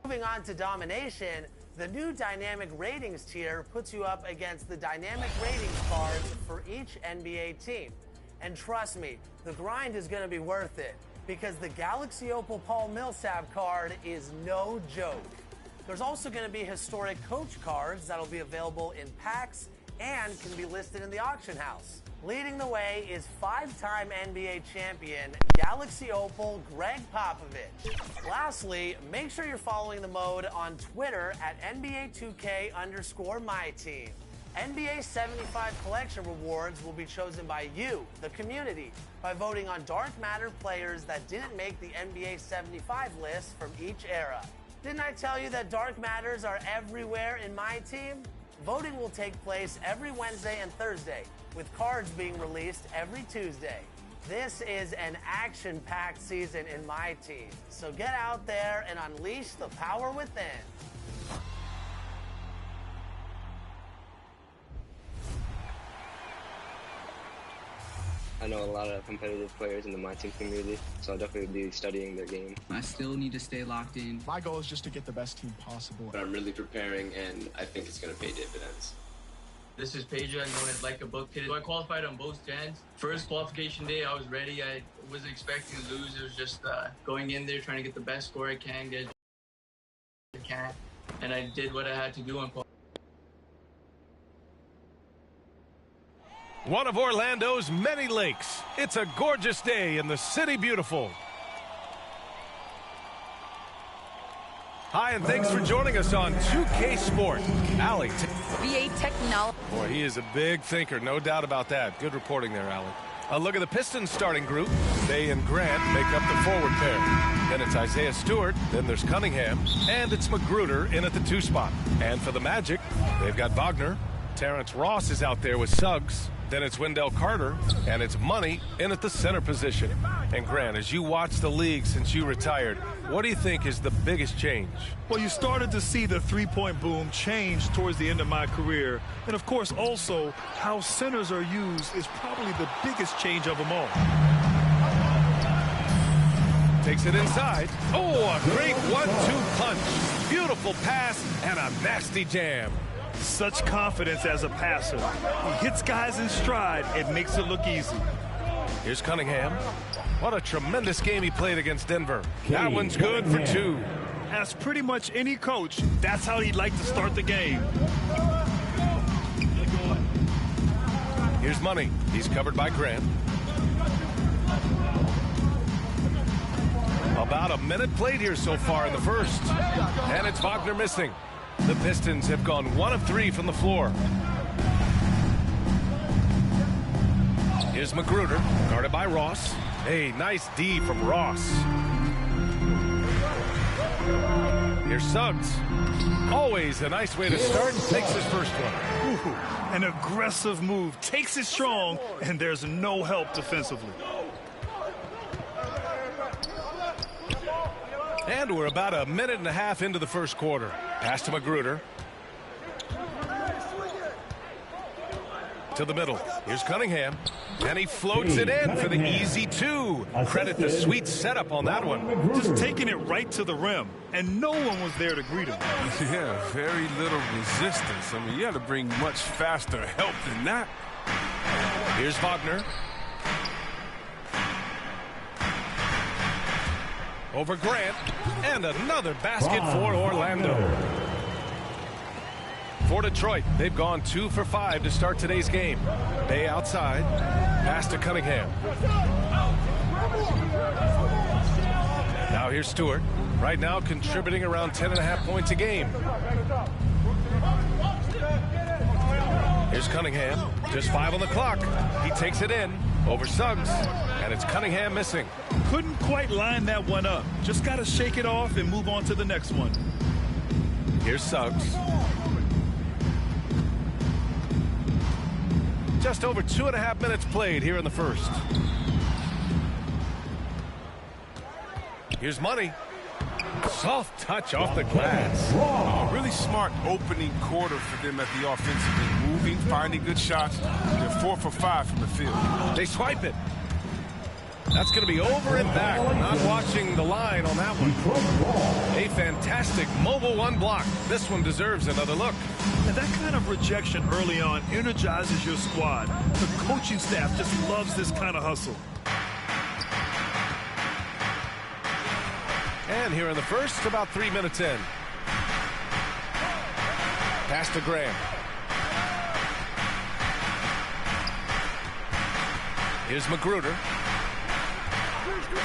Moving on to domination, the new dynamic ratings tier puts you up against the dynamic ratings cards for each NBA team. And trust me, the grind is going to be worth it because the Galaxy Opal Paul Millsap card is no joke. There's also going to be historic coach cards that'll be available in packs and can be listed in the auction house. Leading the way is five-time NBA champion Galaxy Opal Greg Popovich. Lastly, make sure you're following the mode on Twitter at NBA2K_MyTeam. NBA 75 collection rewards will be chosen by you, the community, by voting on Dark Matter players that didn't make the NBA 75 list from each era. Didn't I tell you that Dark Matters are everywhere in my team? Voting will take place every Wednesday and Thursday, with cards being released every Tuesday. This is an action-packed season in my team, so get out there and unleash the power within. I know a lot of competitive players in the My Team community, so I'll definitely be studying their game. I still need to stay locked in. My goal is just to get the best team possible. But I'm really preparing, and I think it's going to pay dividends. This is Pedro. I'm going like a book kid. So I qualified on both stands. First qualification day, I was ready. I wasn't expecting to lose. It was just going in there, trying to get the best score I can, and I did what I had to do on qualification. One of Orlando's many lakes. It's a gorgeous day in the city beautiful. Hi, and thanks for joining us on 2K Sport. Allie. VA Technology. Boy, he is a big thinker, no doubt about that. Good reporting there, Allie. A look at the Pistons starting group. They and Grant make up the forward pair. Then it's Isaiah Stewart, then there's Cunningham, and it's Magruder in at the 2 spot. And for the Magic, they've got Wagner. Terrence Ross is out there with Suggs. Then it's Wendell Carter, and it's Money in at the center position. And Grant, as you watch the league since you retired, what do you think is the biggest change? Well, you started to see the three-point boom change towards the end of my career. And, of course, also how centers are used is probably the biggest change of them all. Takes it inside. Oh, a great 1-2 punch. Beautiful pass and a nasty jam. Such confidence as a passer. He hits guys in stride. It makes it look easy. Here's Cunningham. What a tremendous game he played against Denver. That one's good for 2. As pretty much any coach, that's how he'd like to start the game. Here's Money. He's covered by Grant. About a minute played here so far in the first. And it's Wagner missing. The Pistons have gone 1 of 3 from the floor. Here's Magruder, guarded by Ross. Hey, nice D from Ross. Here's Suggs. Always a nice way to start. Takes his first one. Ooh, an aggressive move. Takes it strong, and there's no help defensively. And we're about a minute and a half into the first quarter. Pass to Magruder. To the middle. Here's Cunningham. And he floats it in for the easy 2. Credit the sweet setup on that one. Just taking it right to the rim. And no one was there to greet him. Yeah, very little resistance. I mean, you had to bring much faster help than that. Here's Wagner. Over Grant, and another basket for Orlando. For Detroit, they've gone 2 for 5 to start today's game. Bay outside, pass to Cunningham. Now here's Stewart, right now contributing around 10.5 points a game. Here's Cunningham, just 5 on the clock. He takes it in, over Suggs, and it's Cunningham missing. Couldn't quite line that one up. Just got to shake it off and move on to the next one. Here's Suggs. Just over 2.5 minutes played here in the first. Here's Money. Soft touch off the glass. A really smart opening quarter for them at the offensive end. Moving, finding good shots. They're 4 for 5 from the field. They swipe it. That's going to be over and back. Not watching the line on that one. A fantastic mobile one block. This one deserves another look. And that kind of rejection early on energizes your squad. The coaching staff just loves this kind of hustle. And here in the first, about 3 minutes in. Pass to Graham. Here's Magruder.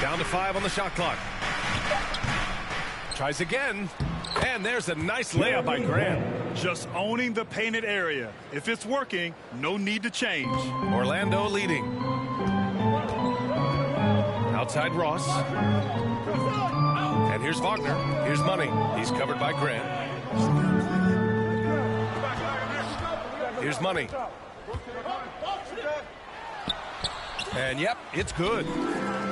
Down to 5 on the shot clock. Tries again. And there's a nice layup by Graham. Just owning the painted area. If it's working, no need to change. Orlando leading. Outside Ross. And here's Wagner. Here's Money. He's covered by Grant. Here's Money. And yep, it's good.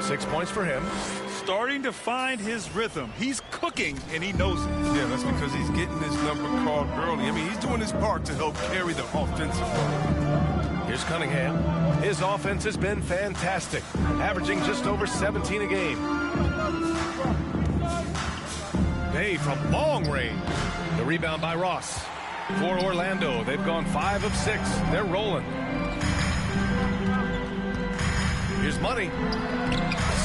6 points for him. Starting to find his rhythm. He's cooking, and he knows it. Yeah, that's because he's getting his number called early. I mean, he's doing his part to help carry the offensive load. Here's Cunningham. His offense has been fantastic, averaging just over 17 a game. Bay from long range. The rebound by Ross. For Orlando, they've gone 5 of 6. They're rolling. Here's Money.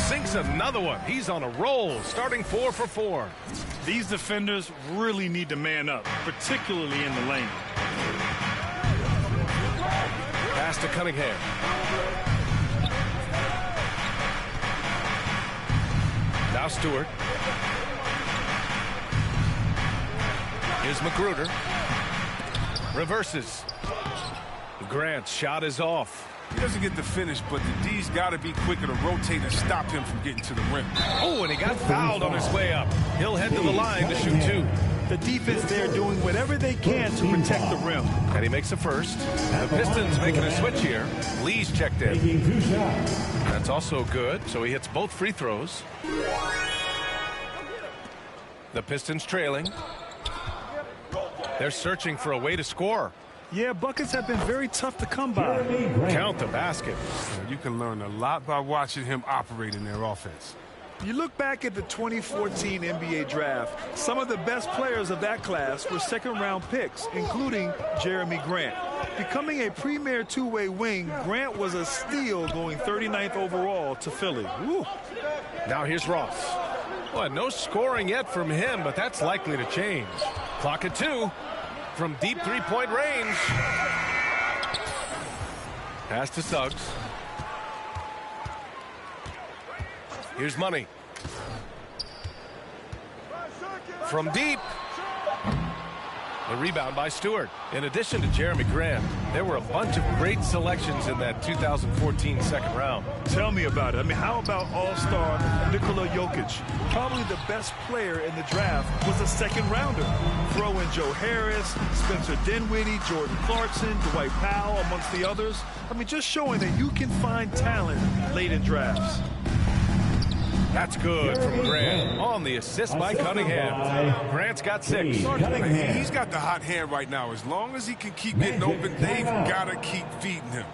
Sinks another one. He's on a roll, starting 4 for 4. These defenders really need to man up, particularly in the lane. Pass to Cunningham. Now Stewart. Here's Magruder. Reverses. Grant's shot is off. He doesn't get the finish, but the D's got to be quicker to rotate and stop him from getting to the rim. Oh, and he got fouled on his way up. He'll head to the line to shoot 2. The defense there doing whatever they can to protect the rim. And he makes the first. The Pistons making a switch here. Lee's checked in. That's also good, so he hits both free throws. The Pistons trailing. They're searching for a way to score. Yeah, buckets have been very tough to come by. Count the basket. You can learn a lot by watching him operate in their offense. You look back at the 2014 NBA draft, some of the best players of that class were second-round picks, including Jeremy Grant. Becoming a premier two-way wing, Grant was a steal going 39th overall to Philly. Woo. Now here's Ross. Well, no scoring yet from him, but that's likely to change. Clock at 2. From deep three-point range. Pass to Suggs. Here's Money. From deep. The rebound by Stewart. In addition to Jeremy Grant, there were a bunch of great selections in that 2014 second round. Tell me about it. I mean, how about all-star Nikola Jokic? Probably the best player in the draft was a second-rounder. Throw in Joe Harris, Spencer Dinwiddie, Jordan Clarkson, Dwight Powell, amongst the others. I mean, just showing that you can find talent late in drafts. That's good from Grant on the assist by Cunningham. Grant's got 6. He's got the hot hand right now. As long as he can keep getting open, they've got to keep feeding him.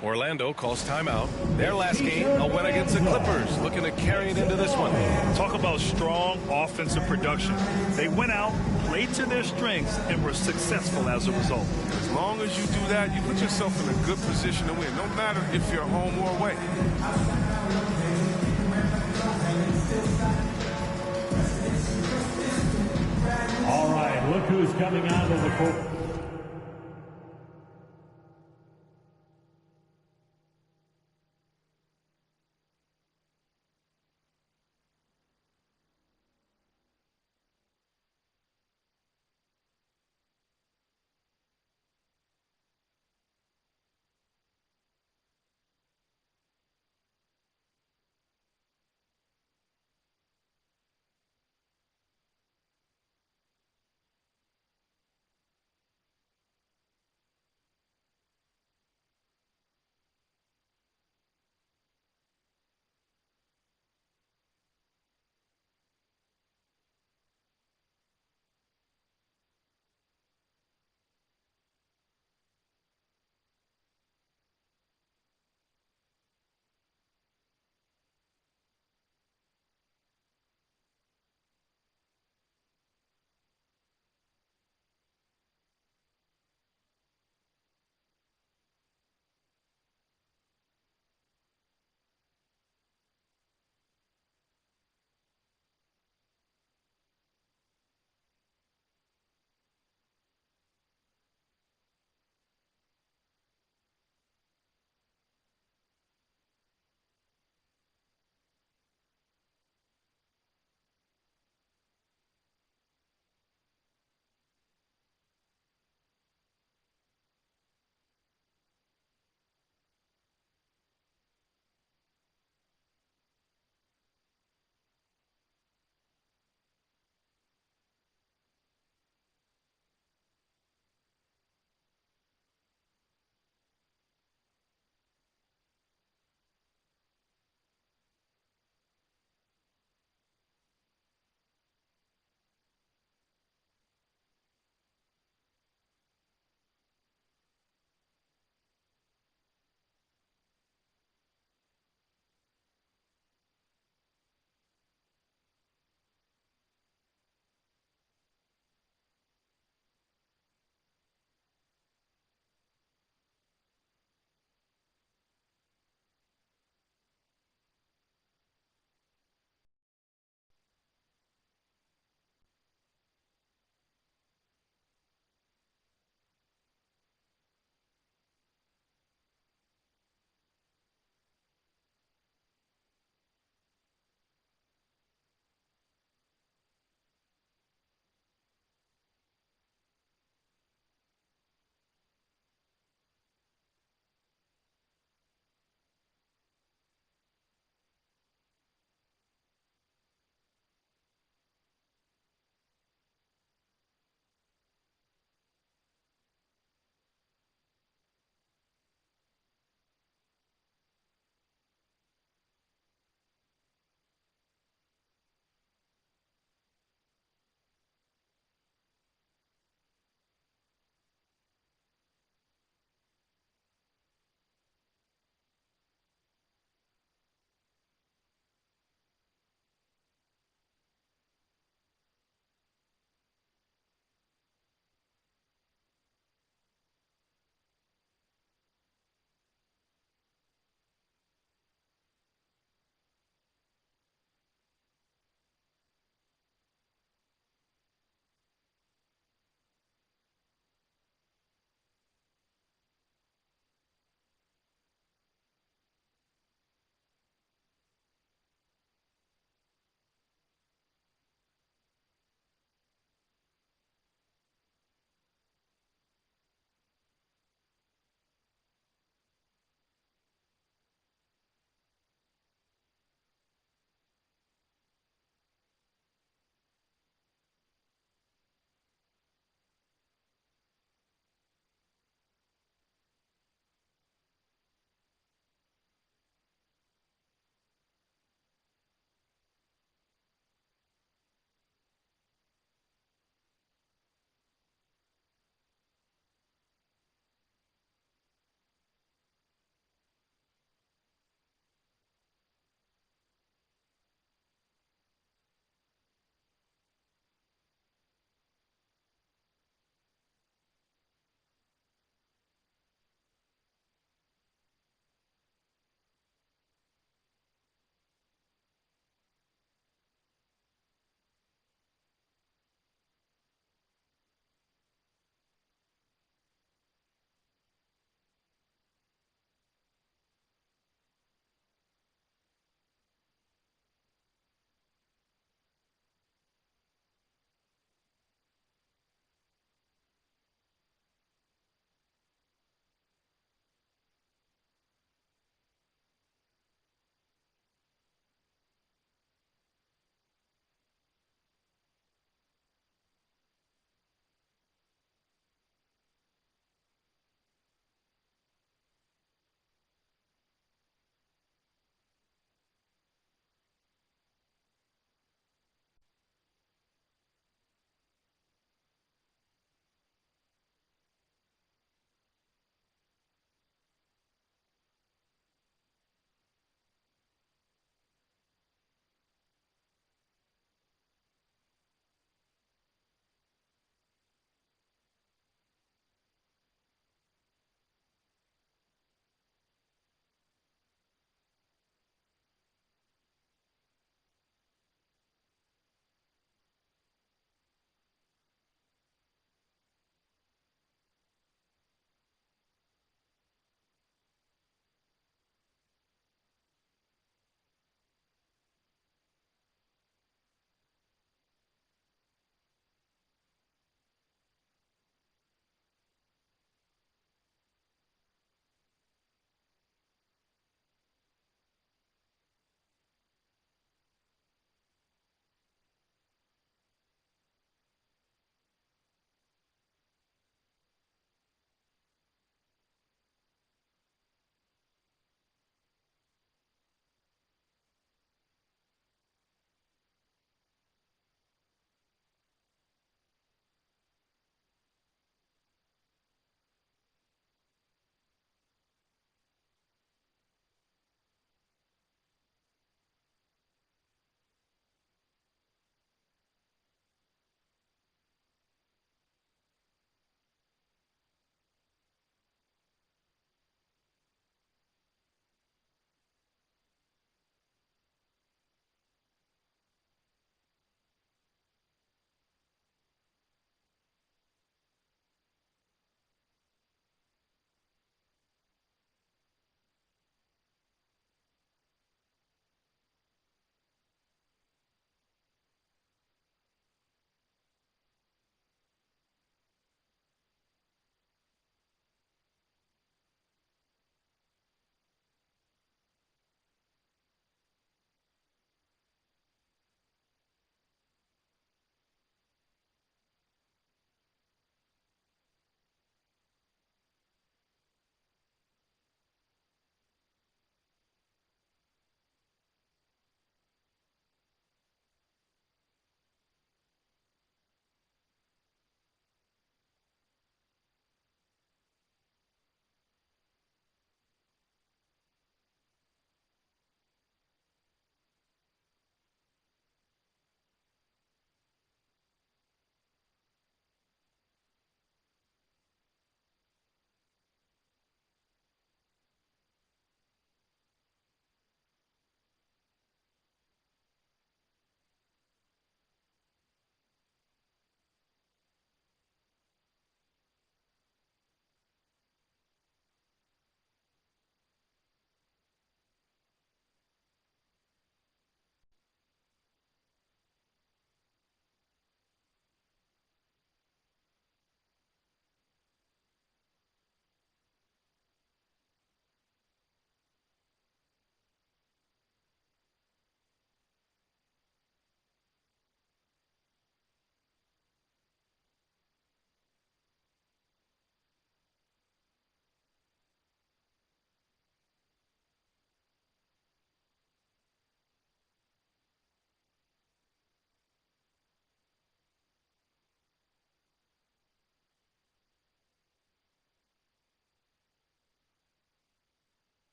Orlando calls timeout. Their last game, a win against the Clippers, looking to carry it into this one. Talk about strong offensive production. They went out, played to their strengths, and were successful as a result. As long as you do that, you put yourself in a good position to win, no matter if you're home or away. All right, look who's coming onto the court.